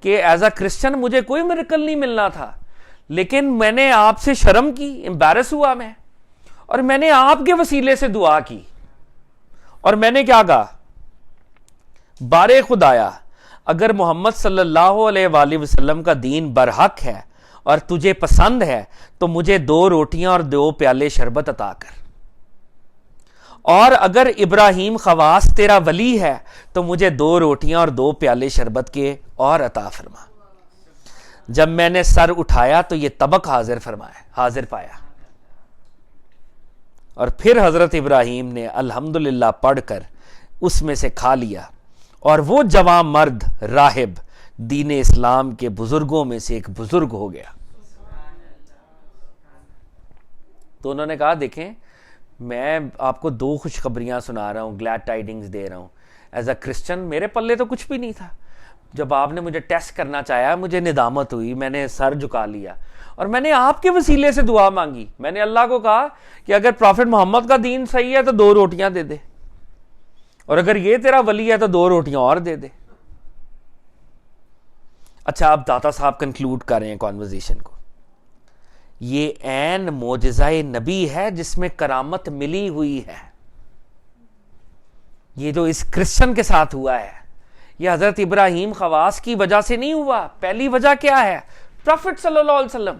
کہ ایز اے کرسچن مجھے کوئی میریکل نہیں ملنا تھا, لیکن میں نے آپ سے شرم کی, امبیرس ہوا میں, اور میں نے آپ کے وسیلے سے دعا کی. اور میں نے کیا کہا؟ بارے خدایا اگر محمد صلی اللہ علیہ وآلہ وسلم کا دین برحق ہے اور تجھے پسند ہے تو مجھے 2 روٹیاں اور 2 پیالے شربت عطا کر, اور اگر ابراہیم خواص تیرا ولی ہے تو مجھے 2 روٹیاں اور 2 پیالے شربت کے اور عطا فرما. جب میں نے سر اٹھایا تو یہ طبق حاضر پایا, اور پھر حضرت ابراہیم نے الحمدللہ پڑھ کر اس میں سے کھا لیا, اور وہ جوان مرد راہب دین اسلام کے بزرگوں میں سے ایک بزرگ ہو گیا. تو انہوں نے کہا دیکھیں میں آپ کو 2 خوشخبریاں سنا رہا ہوں, گلیڈ ٹائیڈنگز دے رہا ہوں. ایز اے کرسچن میرے پلے تو کچھ بھی نہیں تھا. جب آپ نے مجھے ٹیسٹ کرنا چاہا مجھے ندامت ہوئی, میں نے سر جھکا لیا اور میں نے آپ کے وسیلے سے دعا مانگی. میں نے اللہ کو کہا کہ اگر پروفٹ محمد کا دین صحیح ہے تو 2 روٹیاں دے دے, اور اگر یہ تیرا ولی ہے تو 2 روٹیاں اور دے دے. اچھا اب داتا صاحب کنکلوڈ کر رہے ہیں کانورزیشن کو. یہ عین معجزہ نبی ہے جس میں کرامت ملی ہوئی ہے. یہ جو اس کرسچن کے ساتھ ہوا ہے یہ حضرت ابراہیم خواص کی وجہ سے نہیں ہوا. پہلی وجہ کیا ہے؟ پروفٹ صلی اللہ علیہ وسلم.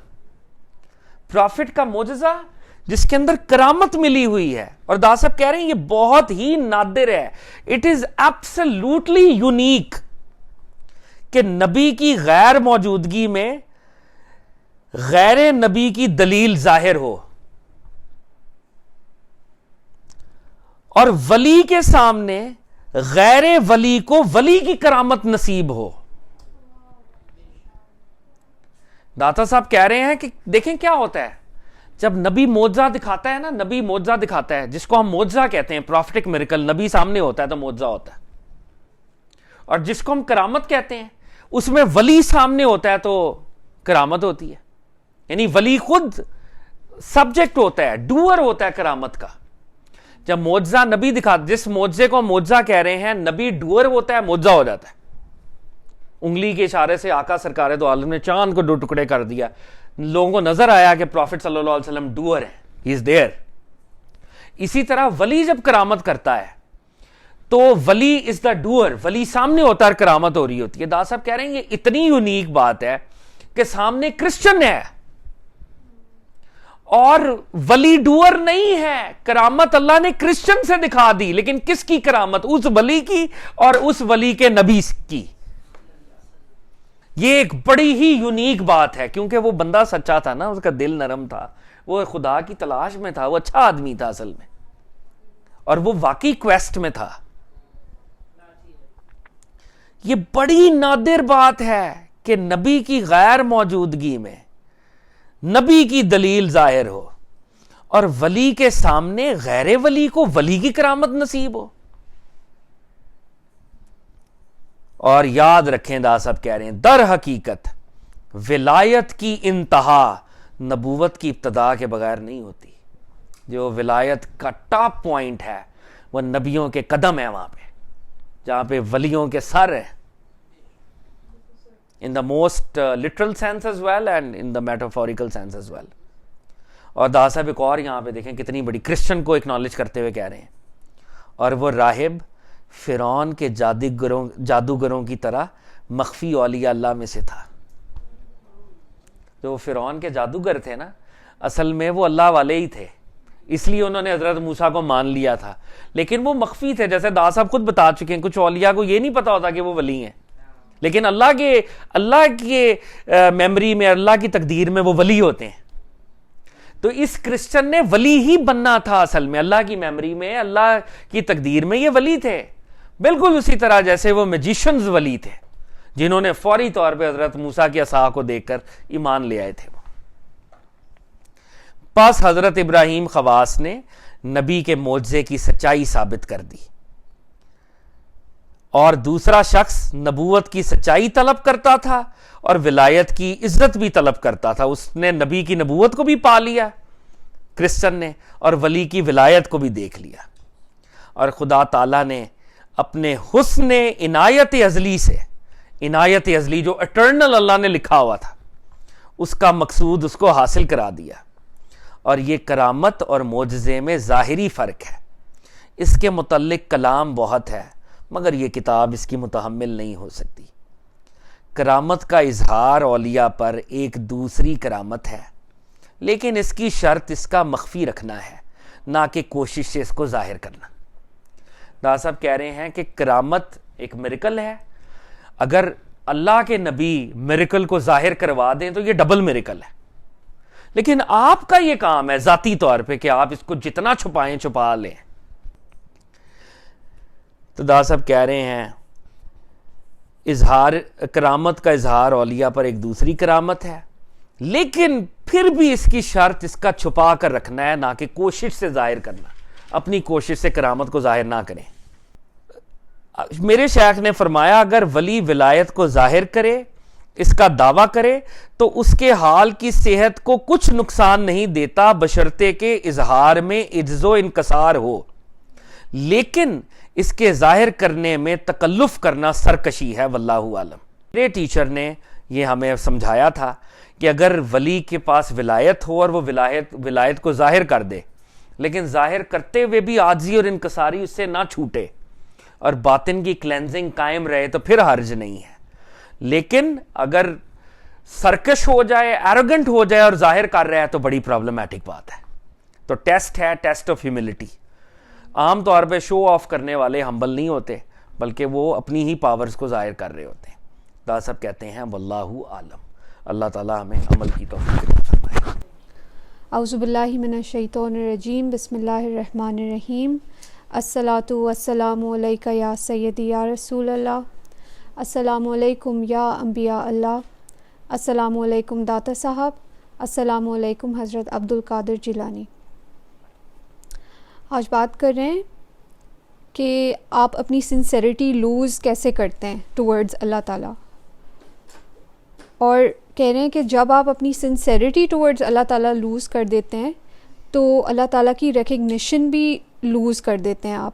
پروفٹ کا معجزہ جس کے اندر کرامت ملی ہوئی ہے. اور دا صاحب کہہ رہے ہیں یہ بہت ہی نادر ہے. اٹ از ایبسلیوٹلی یونیک کہ نبی کی غیر موجودگی میں غیر نبی کی دلیل ظاہر ہو اور ولی کے سامنے غیر ولی کو ولی کی کرامت نصیب ہو. داتا صاحب کہہ رہے ہیں کہ دیکھیں کیا ہوتا ہے جب نبی معجزہ دکھاتا ہے نا, نبی معجزہ دکھاتا ہے جس کو ہم معجزہ کہتے ہیں, پروفیٹک میریکل, نبی سامنے ہوتا ہے تو معجزہ ہوتا ہے. اور جس کو ہم کرامت کہتے ہیں اس میں ولی سامنے ہوتا ہے تو کرامت ہوتی ہے. یعنی ولی خود سبجیکٹ ہوتا ہے, ڈوئر ہوتا ہے کرامت کا. جب معجزہ نبی دکھا, جس معجزے کو معجزہ کہہ رہے ہیں, نبی ڈوئر ہوتا ہے, معجزہ ہو جاتا ہے. انگلی کے اشارے سے آقا سرکار دو عالم نے چاند کو 2 ٹکڑے کر دیا, لوگوں کو نظر آیا کہ پروفٹ صلی اللہ علیہ وسلم ڈوئر ہے, ہی از دیئر. اسی طرح ولی جب کرامت کرتا ہے تو ولی از دا ڈوئر, ولی سامنے ہوتا ہے, کرامت ہو رہی ہوتی ہے. دا صاحب کہہ رہے ہیں یہ اتنی یونیک بات ہے کہ سامنے کرسچن ہے اور ولی ڈوئر نہیں ہے. کرامت اللہ نے کرسچن سے دکھا دی, لیکن کس کی کرامت؟ اس ولی کی اور اس ولی کے نبی کی. یہ ایک بڑی ہی یونیک بات ہے کیونکہ وہ بندہ سچا تھا نا, اس کا دل نرم تھا, وہ خدا کی تلاش میں تھا, وہ اچھا آدمی تھا اصل میں, اور وہ واقعی کویسٹ میں تھا. یہ بڑی نادر بات ہے کہ نبی کی غیر موجودگی میں نبی کی دلیل ظاہر ہو اور ولی کے سامنے غیر ولی کو ولی کی کرامت نصیب ہو. اور یاد رکھیں, دا صاحب کہہ رہے ہیں در حقیقت ولایت کی انتہا نبوت کی ابتدا کے بغیر نہیں ہوتی. جو ولایت کا ٹاپ پوائنٹ ہے وہ نبیوں کے قدم ہے, وہاں پہ جہاں پہ ولیوں کے سر ہے, in the most literal sense as well and in the metaphorical sense as well. اور دا صاحب ایک اور یہاں پہ دیکھیں کتنی بڑی کرسچن کو اکنالج کرتے ہوئے کہہ رہے ہیں, اور وہ راہب فرعون کے جادوگروں کی طرح مخفی اولیاء اللہ میں سے تھا. جو فرعون کے جادوگر تھے نا, اصل میں وہ اللہ والے ہی تھے, اس لیے انہوں نے حضرت موسیٰ کو مان لیا تھا, لیکن وہ مخفی تھے. جیسے دا صاحب خود بتا چکے ہیں, کچھ اولیاء کو یہ نہیں پتا ہوتا کہ وہ ولی ہیں, لیکن اللہ کے میموری میں, اللہ کی تقدیر میں وہ ولی ہوتے ہیں. تو اس کرسچن نے ولی ہی بننا تھا اصل میں, اللہ کی میموری میں, اللہ کی تقدیر میں یہ ولی تھے. بالکل اسی طرح جیسے وہ میجیشنز ولی تھے جنہوں نے فوری طور پہ حضرت موسیٰ کی عصا کو دیکھ کر ایمان لے آئے تھے. پس حضرت ابراہیم خواص نے نبی کے معجزے کی سچائی ثابت کر دی, اور دوسرا شخص نبوت کی سچائی طلب کرتا تھا اور ولایت کی عزت بھی طلب کرتا تھا. اس نے نبی کی نبوت کو بھی پا لیا کرسچن نے, اور ولی کی ولایت کو بھی دیکھ لیا. اور خدا تعالیٰ نے اپنے حسن عنایت ازلی سے, عنایت ازلی جو اٹرنل اللہ نے لکھا ہوا تھا, اس کا مقصود اس کو حاصل کرا دیا. اور یہ کرامت اور معجزے میں ظاہری فرق ہے. اس کے متعلق کلام بہت ہے مگر یہ کتاب اس کی متحمل نہیں ہو سکتی. کرامت کا اظہار اولیاء پر ایک دوسری کرامت ہے, لیکن اس کی شرط اس کا مخفی رکھنا ہے, نہ کہ کوشش سے اس کو ظاہر کرنا. دا صاحب کہہ رہے ہیں کہ کرامت ایک میریکل ہے. اگر اللہ کے نبی میریکل کو ظاہر کروا دیں تو یہ ڈبل میریکل ہے, لیکن آپ کا یہ کام ہے ذاتی طور پہ کہ آپ اس کو جتنا چھپائیں چھپا لیں. تو دا صاحب کہہ رہے ہیں کرامت کا اظہار اولیاء پر ایک دوسری کرامت ہے, لیکن پھر بھی اس کی شرط اس کا چھپا کر رکھنا ہے, نہ کہ کوشش سے ظاہر کرنا. اپنی کوشش سے کرامت کو ظاہر نہ کریں. میرے شیخ نے فرمایا اگر ولی ولایت کو ظاہر کرے, اس کا دعویٰ کرے, تو اس کے حال کی صحت کو کچھ نقصان نہیں دیتا بشرطے کہ اظہار میں عجز و انکسار ہو, لیکن اس کے ظاہر کرنے میں تکلف کرنا سرکشی ہے. واللہ عالم. میرے ٹیچر نے یہ ہمیں سمجھایا تھا کہ اگر ولی کے پاس ولایت ہو اور وہ ولایت کو ظاہر کر دے, لیکن ظاہر کرتے ہوئے بھی عاجزی اور انکساری اس سے نہ چھوٹے اور باطن کی کلینزنگ قائم رہے تو پھر حرج نہیں ہے. لیکن اگر سرکش ہو جائے, ایروگنٹ ہو جائے اور ظاہر کر رہا ہے تو بڑی پرابلمٹک بات ہے. تو ٹیسٹ ہے ٹیسٹ آف ہیوملٹی. عام طور پہ شو آف کرنے والے ہمبل نہیں ہوتے بلکہ وہ اپنی ہی پاورز کو ظاہر کر رہے ہوتے ہیں. دا سب کہتے ہیں واللہ عالم. اللہ تعالیٰ ہمیں عمل کی توفیق فرمائے. اعوذ باللہ من الشیطان الرجیم. بسم اللہ الرحمن الرحیم. الصلاۃ والسلام علیک یا سیدی یا رسول اللہ. السلام علیکم یا انبیاء اللہ. السلام علیکم داتا صاحب. السلام علیکم حضرت عبد القادر جیلانی. آج بات کر رہے ہیں کہ آپ اپنی سنسیریٹی لوز کیسے کرتے ہیں ٹورڈز اللہ تعالیٰ، اور کہہ رہے ہیں کہ جب آپ اپنی سنسیریٹی ٹورڈز اللہ تعالیٰ لوز کر دیتے ہیں تو اللہ تعالیٰ کی ریکگنیشن بھی لوز کر دیتے ہیں آپ،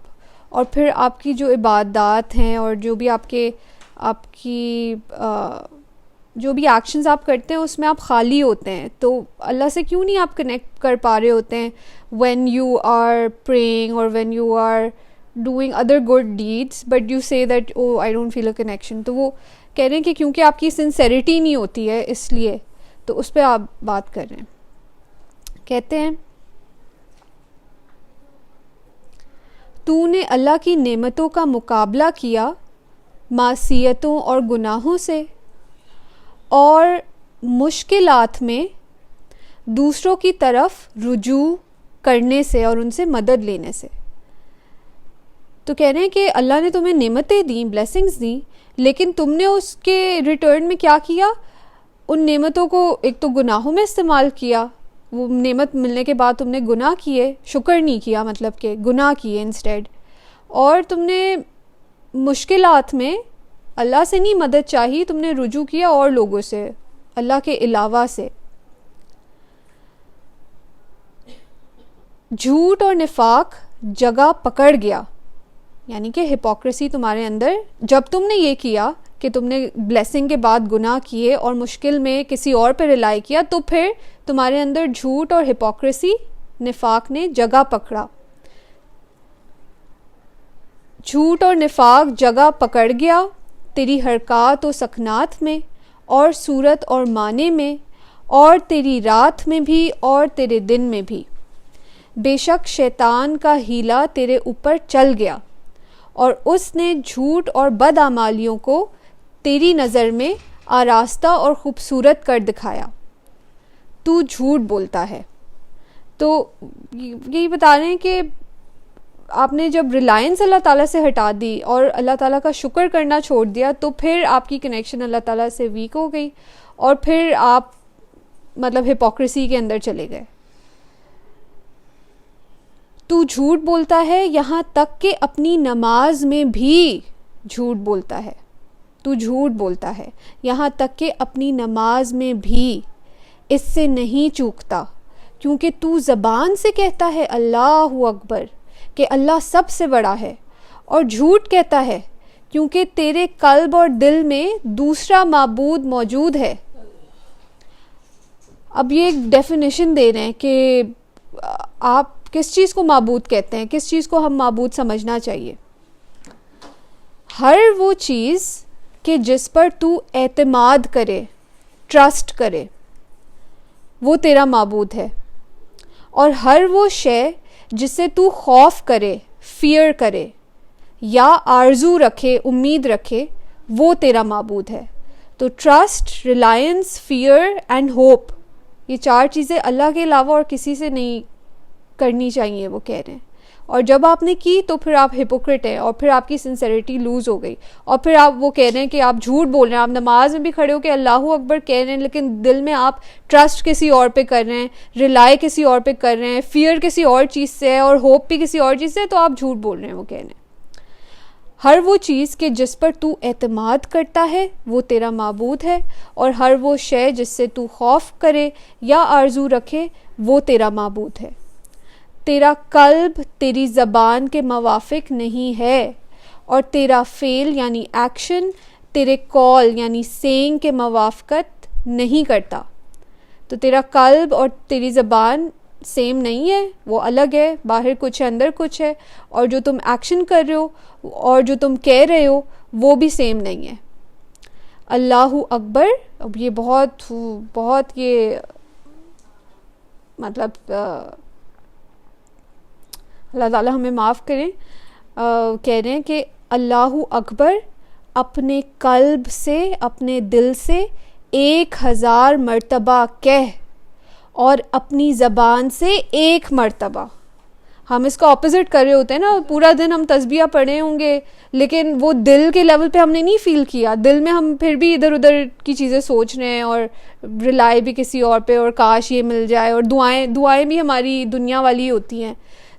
اور پھر آپ کی جو عبادات ہیں اور جو بھی آپ کی جو بھی ایکشنز آپ کرتے ہیں اس میں آپ خالی ہوتے ہیں. تو اللہ سے کیوں نہیں آپ کنیکٹ کر پا رہے ہوتے ہیں when you are praying or when you are doing other good deeds but you say that oh I don't feel a connection. تو وہ کہہ رہے ہیں کہ کیونکہ آپ کی سنسیریٹی نہیں ہوتی ہے اس لیے. تو اس پہ آپ بات کر رہے ہیں. کہتے ہیں تو نے اللہ کی نعمتوں کا مقابلہ کیا معصیتوں اور گناہوں سے اور مشکلات میں دوسروں کی طرف رجوع کرنے سے اور ان سے مدد لینے سے. تو کہہ رہے ہیں کہ اللہ نے تمہیں نعمتیں دیں، بلیسنگز دیں، لیکن تم نے اس کے ریٹرن میں کیا کیا؟ ان نعمتوں کو ایک تو گناہوں میں استعمال کیا، وہ نعمت ملنے کے بعد تم نے گناہ کیے، شکر نہیں کیا، مطلب کہ گناہ کیے انسٹیڈ. اور تم نے مشکلات میں اللہ سے نہیں مدد چاہی، تم نے رجوع کیا اور لوگوں سے، اللہ کے علاوہ سے. جھوٹ اور نفاق جگہ پکڑ گیا، یعنی کہ ہپوکریسی تمہارے اندر. جب تم نے یہ کیا کہ تم نے بلیسنگ کے بعد گناہ کیے اور مشکل میں کسی اور پہ ریلائی کیا، تو پھر تمہارے اندر جھوٹ اور ہپوکریسی، نفاق نے جگہ پکڑا. جھوٹ اور نفاق جگہ پکڑ گیا تیری حرکات و سکنات میں اور صورت اور معنی میں اور تیری رات میں بھی اور تیرے دن میں بھی. بے شک شیطان کا ہیلا تیرے اوپر چل گیا اور اس نے جھوٹ اور بدعمالیوں کو تیری نظر میں آراستہ اور خوبصورت کر دکھایا. تو جھوٹ بولتا ہے. تو یہی بتا رہے ہیں کہ آپ نے جب ریلائنس اللہ تعالیٰ سے ہٹا دی اور اللہ تعالیٰ کا شکر کرنا چھوڑ دیا تو پھر آپ کی کنیکشن اللہ تعالیٰ سے ویک ہو گئی اور پھر آپ مطلب ہپوکریسی کے اندر چلے گئے. تو جھوٹ بولتا ہے یہاں تک کہ اپنی نماز میں بھی جھوٹ بولتا ہے. تو جھوٹ بولتا ہے یہاں تک کہ اپنی نماز میں بھی اس سے نہیں چوکتا، کیونکہ تو زبان سے کہتا ہے اللہ اکبر کہ اللہ سب سے بڑا ہے، اور جھوٹ کہتا ہے کیونکہ تیرے قلب اور دل میں دوسرا معبود موجود ہے. اب یہ ایک ڈیفینیشن دے رہے ہیں کہ آپ کس چیز کو معبود کہتے ہیں، کس چیز کو ہم معبود سمجھنا چاہیے. ہر وہ چیز کہ جس پر تو اعتماد کرے، ٹرسٹ کرے، وہ تیرا معبود ہے. اور ہر وہ شے جس سے تو خوف کرے، فیئر کرے یا آرزو رکھے، امید رکھے، وہ تیرا معبود ہے. تو trust, reliance, fear and hope, یہ چار چیزیں اللہ کے علاوہ اور کسی سے نہیں کرنی چاہیے، وہ کہہ رہے ہیں. اور جب آپ نے کی تو پھر آپ ہپوکریٹ ہیں اور پھر آپ کی سنسیریٹی لوز ہو گئی اور پھر آپ وہ کہہ رہے ہیں کہ آپ جھوٹ بول رہے ہیں. آپ نماز میں بھی کھڑے ہو کے اللہ اکبر کہہ رہے ہیں لیکن دل میں آپ ٹرسٹ کسی اور پہ کر رہے ہیں، ریلائی کسی اور پہ کر رہے ہیں، فیئر کسی اور چیز سے ہے اور ہوپ بھی کسی اور چیز سے ہے، تو آپ جھوٹ بول رہے ہیں. وہ کہہ رہے ہیں ہر وہ چیز کہ جس پر تو اعتماد کرتا ہے وہ تیرا معبود ہے، اور ہر وہ شے جس سے تو خوف کرے یا آرزو رکھے وہ تیرا معبود ہے. تیرا قلب تیری زبان کے موافق نہیں ہے اور تیرا فعل یعنی ایکشن تیرے کال یعنی سینگ کے موافقت نہیں کرتا. تو تیرا قلب اور تیری زبان سیم نہیں ہے، وہ الگ ہے، باہر کچھ ہے اندر کچھ ہے، اور جو تم ایکشن کر رہے ہو اور جو تم کہہ رہے ہو وہ بھی سیم نہیں ہے. اللہ اکبر. اب یہ بہت یہ مطلب اللہ تعالیٰ ہمیں معاف کریں. کہہ رہے ہیں کہ اللہ اکبر اپنے قلب سے, اپنے دل سے 1000 مرتبہ کہہ اور اپنی زبان سے 1 مرتبہ. ہم اس کا اپوزٹ کر رہے ہوتے ہیں نا, پورا دن ہم تسبیح پڑھے ہوں گے لیکن وہ دل کے لیول پہ ہم نے نہیں فیل کیا. دل میں ہم پھر بھی ادھر ادھر کی چیزیں سوچ رہے ہیں اور ریلائی بھی کسی اور پہ, اور کاش یہ مل جائے, اور دعائیں بھی ہماری دنیا والی ہوتی ہیں.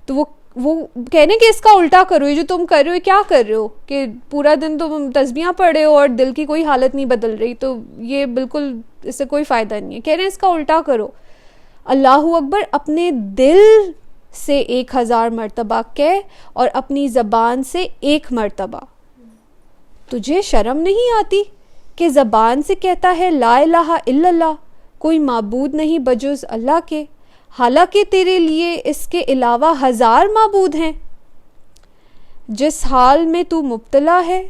تو وہ کہنے کہ اس کا الٹا کرو, یہ جو تم کر رہے ہو کیا کر رہے ہو کہ پورا دن تم تسبیحاں پڑھ رہے ہو اور دل کی کوئی حالت نہیں بدل رہی, تو یہ بالکل اس سے کوئی فائدہ نہیں ہے. کہہ رہے ہیں اس کا الٹا کرو, اللہ اکبر اپنے دل سے 1000 مرتبہ کہہ اور اپنی زبان سے 1 مرتبہ. تجھے شرم نہیں آتی کہ زبان سے کہتا ہے لا الہ الا اللہ, کوئی معبود نہیں بجز اللہ کے, حالانکہ تیرے لیے اس کے علاوہ 1000 معبود ہیں. جس حال میں تو مبتلا ہے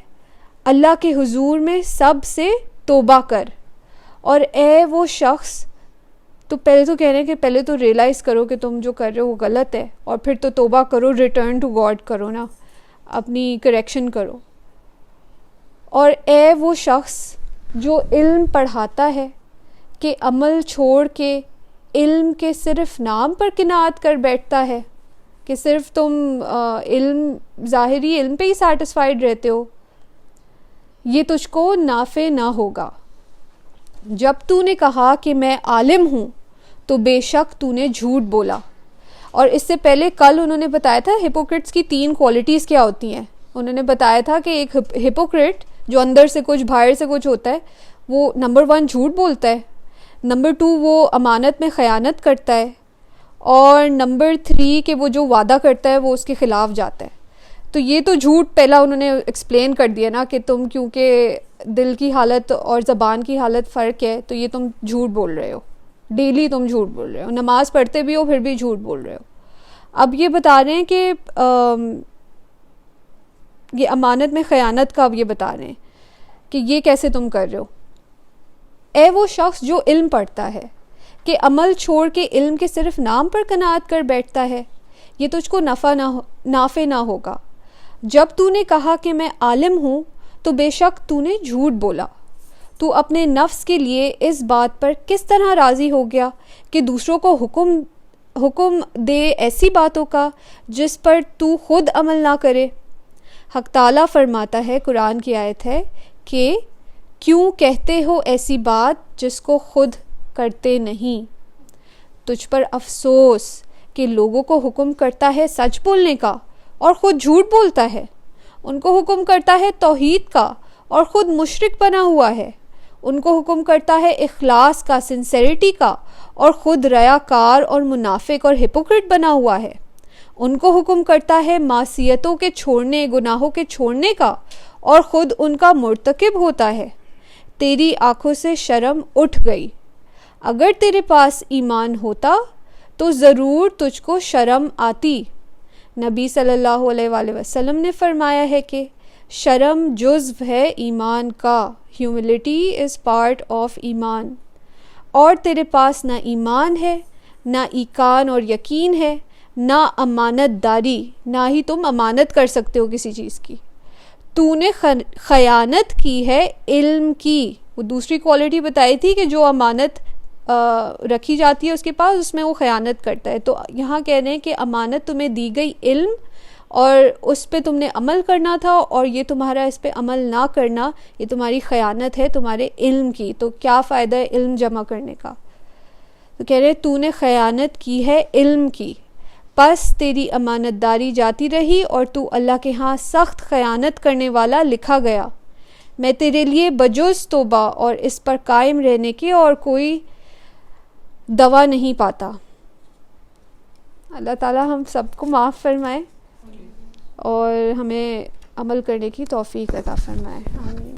اللہ کے حضور میں سب سے توبہ کر, اور اے وہ شخص, تو پہلے تو کہہ رہے ہیں کہ پہلے تو ریئلائز کرو کہ تم جو کر رہے ہو وہ غلط ہے, اور پھر تو توبہ کرو, ریٹرن ٹو گاڈ کرو نا, اپنی کریکشن کرو. اور اے وہ شخص جو علم پڑھاتا ہے کہ عمل چھوڑ کے علم کے صرف نام پر قناعت کر بیٹھتا ہے, کہ صرف تم ظاہری علم پہ ہی سیٹسفائیڈ رہتے ہو, یہ تجھ کو نافع نہ ہوگا. جب تو نے کہا کہ میں عالم ہوں تو بے شک تو نے جھوٹ بولا. اور اس سے پہلے کل انہوں نے بتایا تھا ہپوکریٹس کی 3 کوالٹیز کیا ہوتی ہیں. انہوں نے بتایا تھا کہ ایک ہپوکریٹ جو اندر سے کچھ باہر سے کچھ ہوتا ہے, وہ نمبر 1 جھوٹ بولتا ہے, نمبر 2 وہ امانت میں خیانت کرتا ہے, اور نمبر 3 کہ وہ جو وعدہ کرتا ہے وہ اس کے خلاف جاتا ہے. تو یہ تو جھوٹ پہلا انہوں نے ایکسپلین کر دیا نا کہ تم کیونکہ دل کی حالت اور زبان کی حالت فرق ہے تو یہ تم جھوٹ بول رہے ہو, ڈیلی تم جھوٹ بول رہے ہو, نماز پڑھتے بھی ہو پھر بھی جھوٹ بول رہے ہو. اب یہ بتا رہے ہیں کہ یہ امانت میں خیانت کا اب یہ بتا رہے ہیں کہ یہ کیسے تم کر رہے ہو. اے وہ شخص جو علم پڑھتا ہے کہ عمل چھوڑ کے علم کے صرف نام پر قناعت کر بیٹھتا ہے, یہ تجھ کو نافع نہ ہوگا. جب تو نے کہا کہ میں عالم ہوں تو بے شک تو نے جھوٹ بولا. تو اپنے نفس کے لیے اس بات پر کس طرح راضی ہو گیا کہ دوسروں کو حکم دے ایسی باتوں کا جس پر تو خود عمل نہ کرے. حق تعالیٰ فرماتا ہے, قرآن کی آیت ہے, کہ کیوں کہتے ہو ایسی بات جس کو خود کرتے نہیں. تجھ پر افسوس کہ لوگوں کو حکم کرتا ہے سچ بولنے کا اور خود جھوٹ بولتا ہے. ان کو حکم کرتا ہے توحید کا اور خود مشرک بنا ہوا ہے. ان کو حکم کرتا ہے اخلاص کا, سنسیریٹی کا, اور خود ریاکار اور منافق اور ہپوکریٹ بنا ہوا ہے. ان کو حکم کرتا ہے معصیتوں کے چھوڑنے, گناہوں کے چھوڑنے کا, اور خود ان کا مرتکب ہوتا ہے. تیری آنکھوں سے شرم اٹھ گئی. اگر تیرے پاس ایمان ہوتا تو ضرور تجھ کو شرم آتی. نبی صلی اللہ علیہ وآلہ وسلم نے فرمایا ہے کہ شرم جزو ہے ایمان کا, ہیوملٹی از پارٹ آف ایمان. اور تیرے پاس نہ ایمان ہے, نہ ایقان اور یقین ہے, نہ امانت داری, نہ ہی تم امانت کر سکتے ہو کسی چیز کی. تو نے خیانت کی ہے علم کی. وہ دوسری کوالٹی بتائی تھی کہ جو امانت رکھی جاتی ہے اس کے پاس, اس میں وہ خیانت کرتا ہے. تو یہاں کہہ رہے ہیں کہ امانت تمہیں دی گئی علم, اور اس پہ تم نے عمل کرنا تھا, اور یہ تمہارا اس پہ عمل نہ کرنا یہ تمہاری خیانت ہے تمہارے علم کی. تو کیا فائدہ ہے علم جمع کرنے کا. تو کہہ رہے ہیں تو نے خیانت کی ہے علم کی, پس تیری امانت داری جاتی رہی اور تو اللہ کے ہاں سخت خیانت کرنے والا لکھا گیا. میں تیرے لیے بجز توبہ اور اس پر قائم رہنے کے اور کوئی دوا نہیں پاتا. اللہ تعالی ہم سب کو معاف فرمائے اور ہمیں عمل کرنے کی توفیق عطا فرمائے. آمین.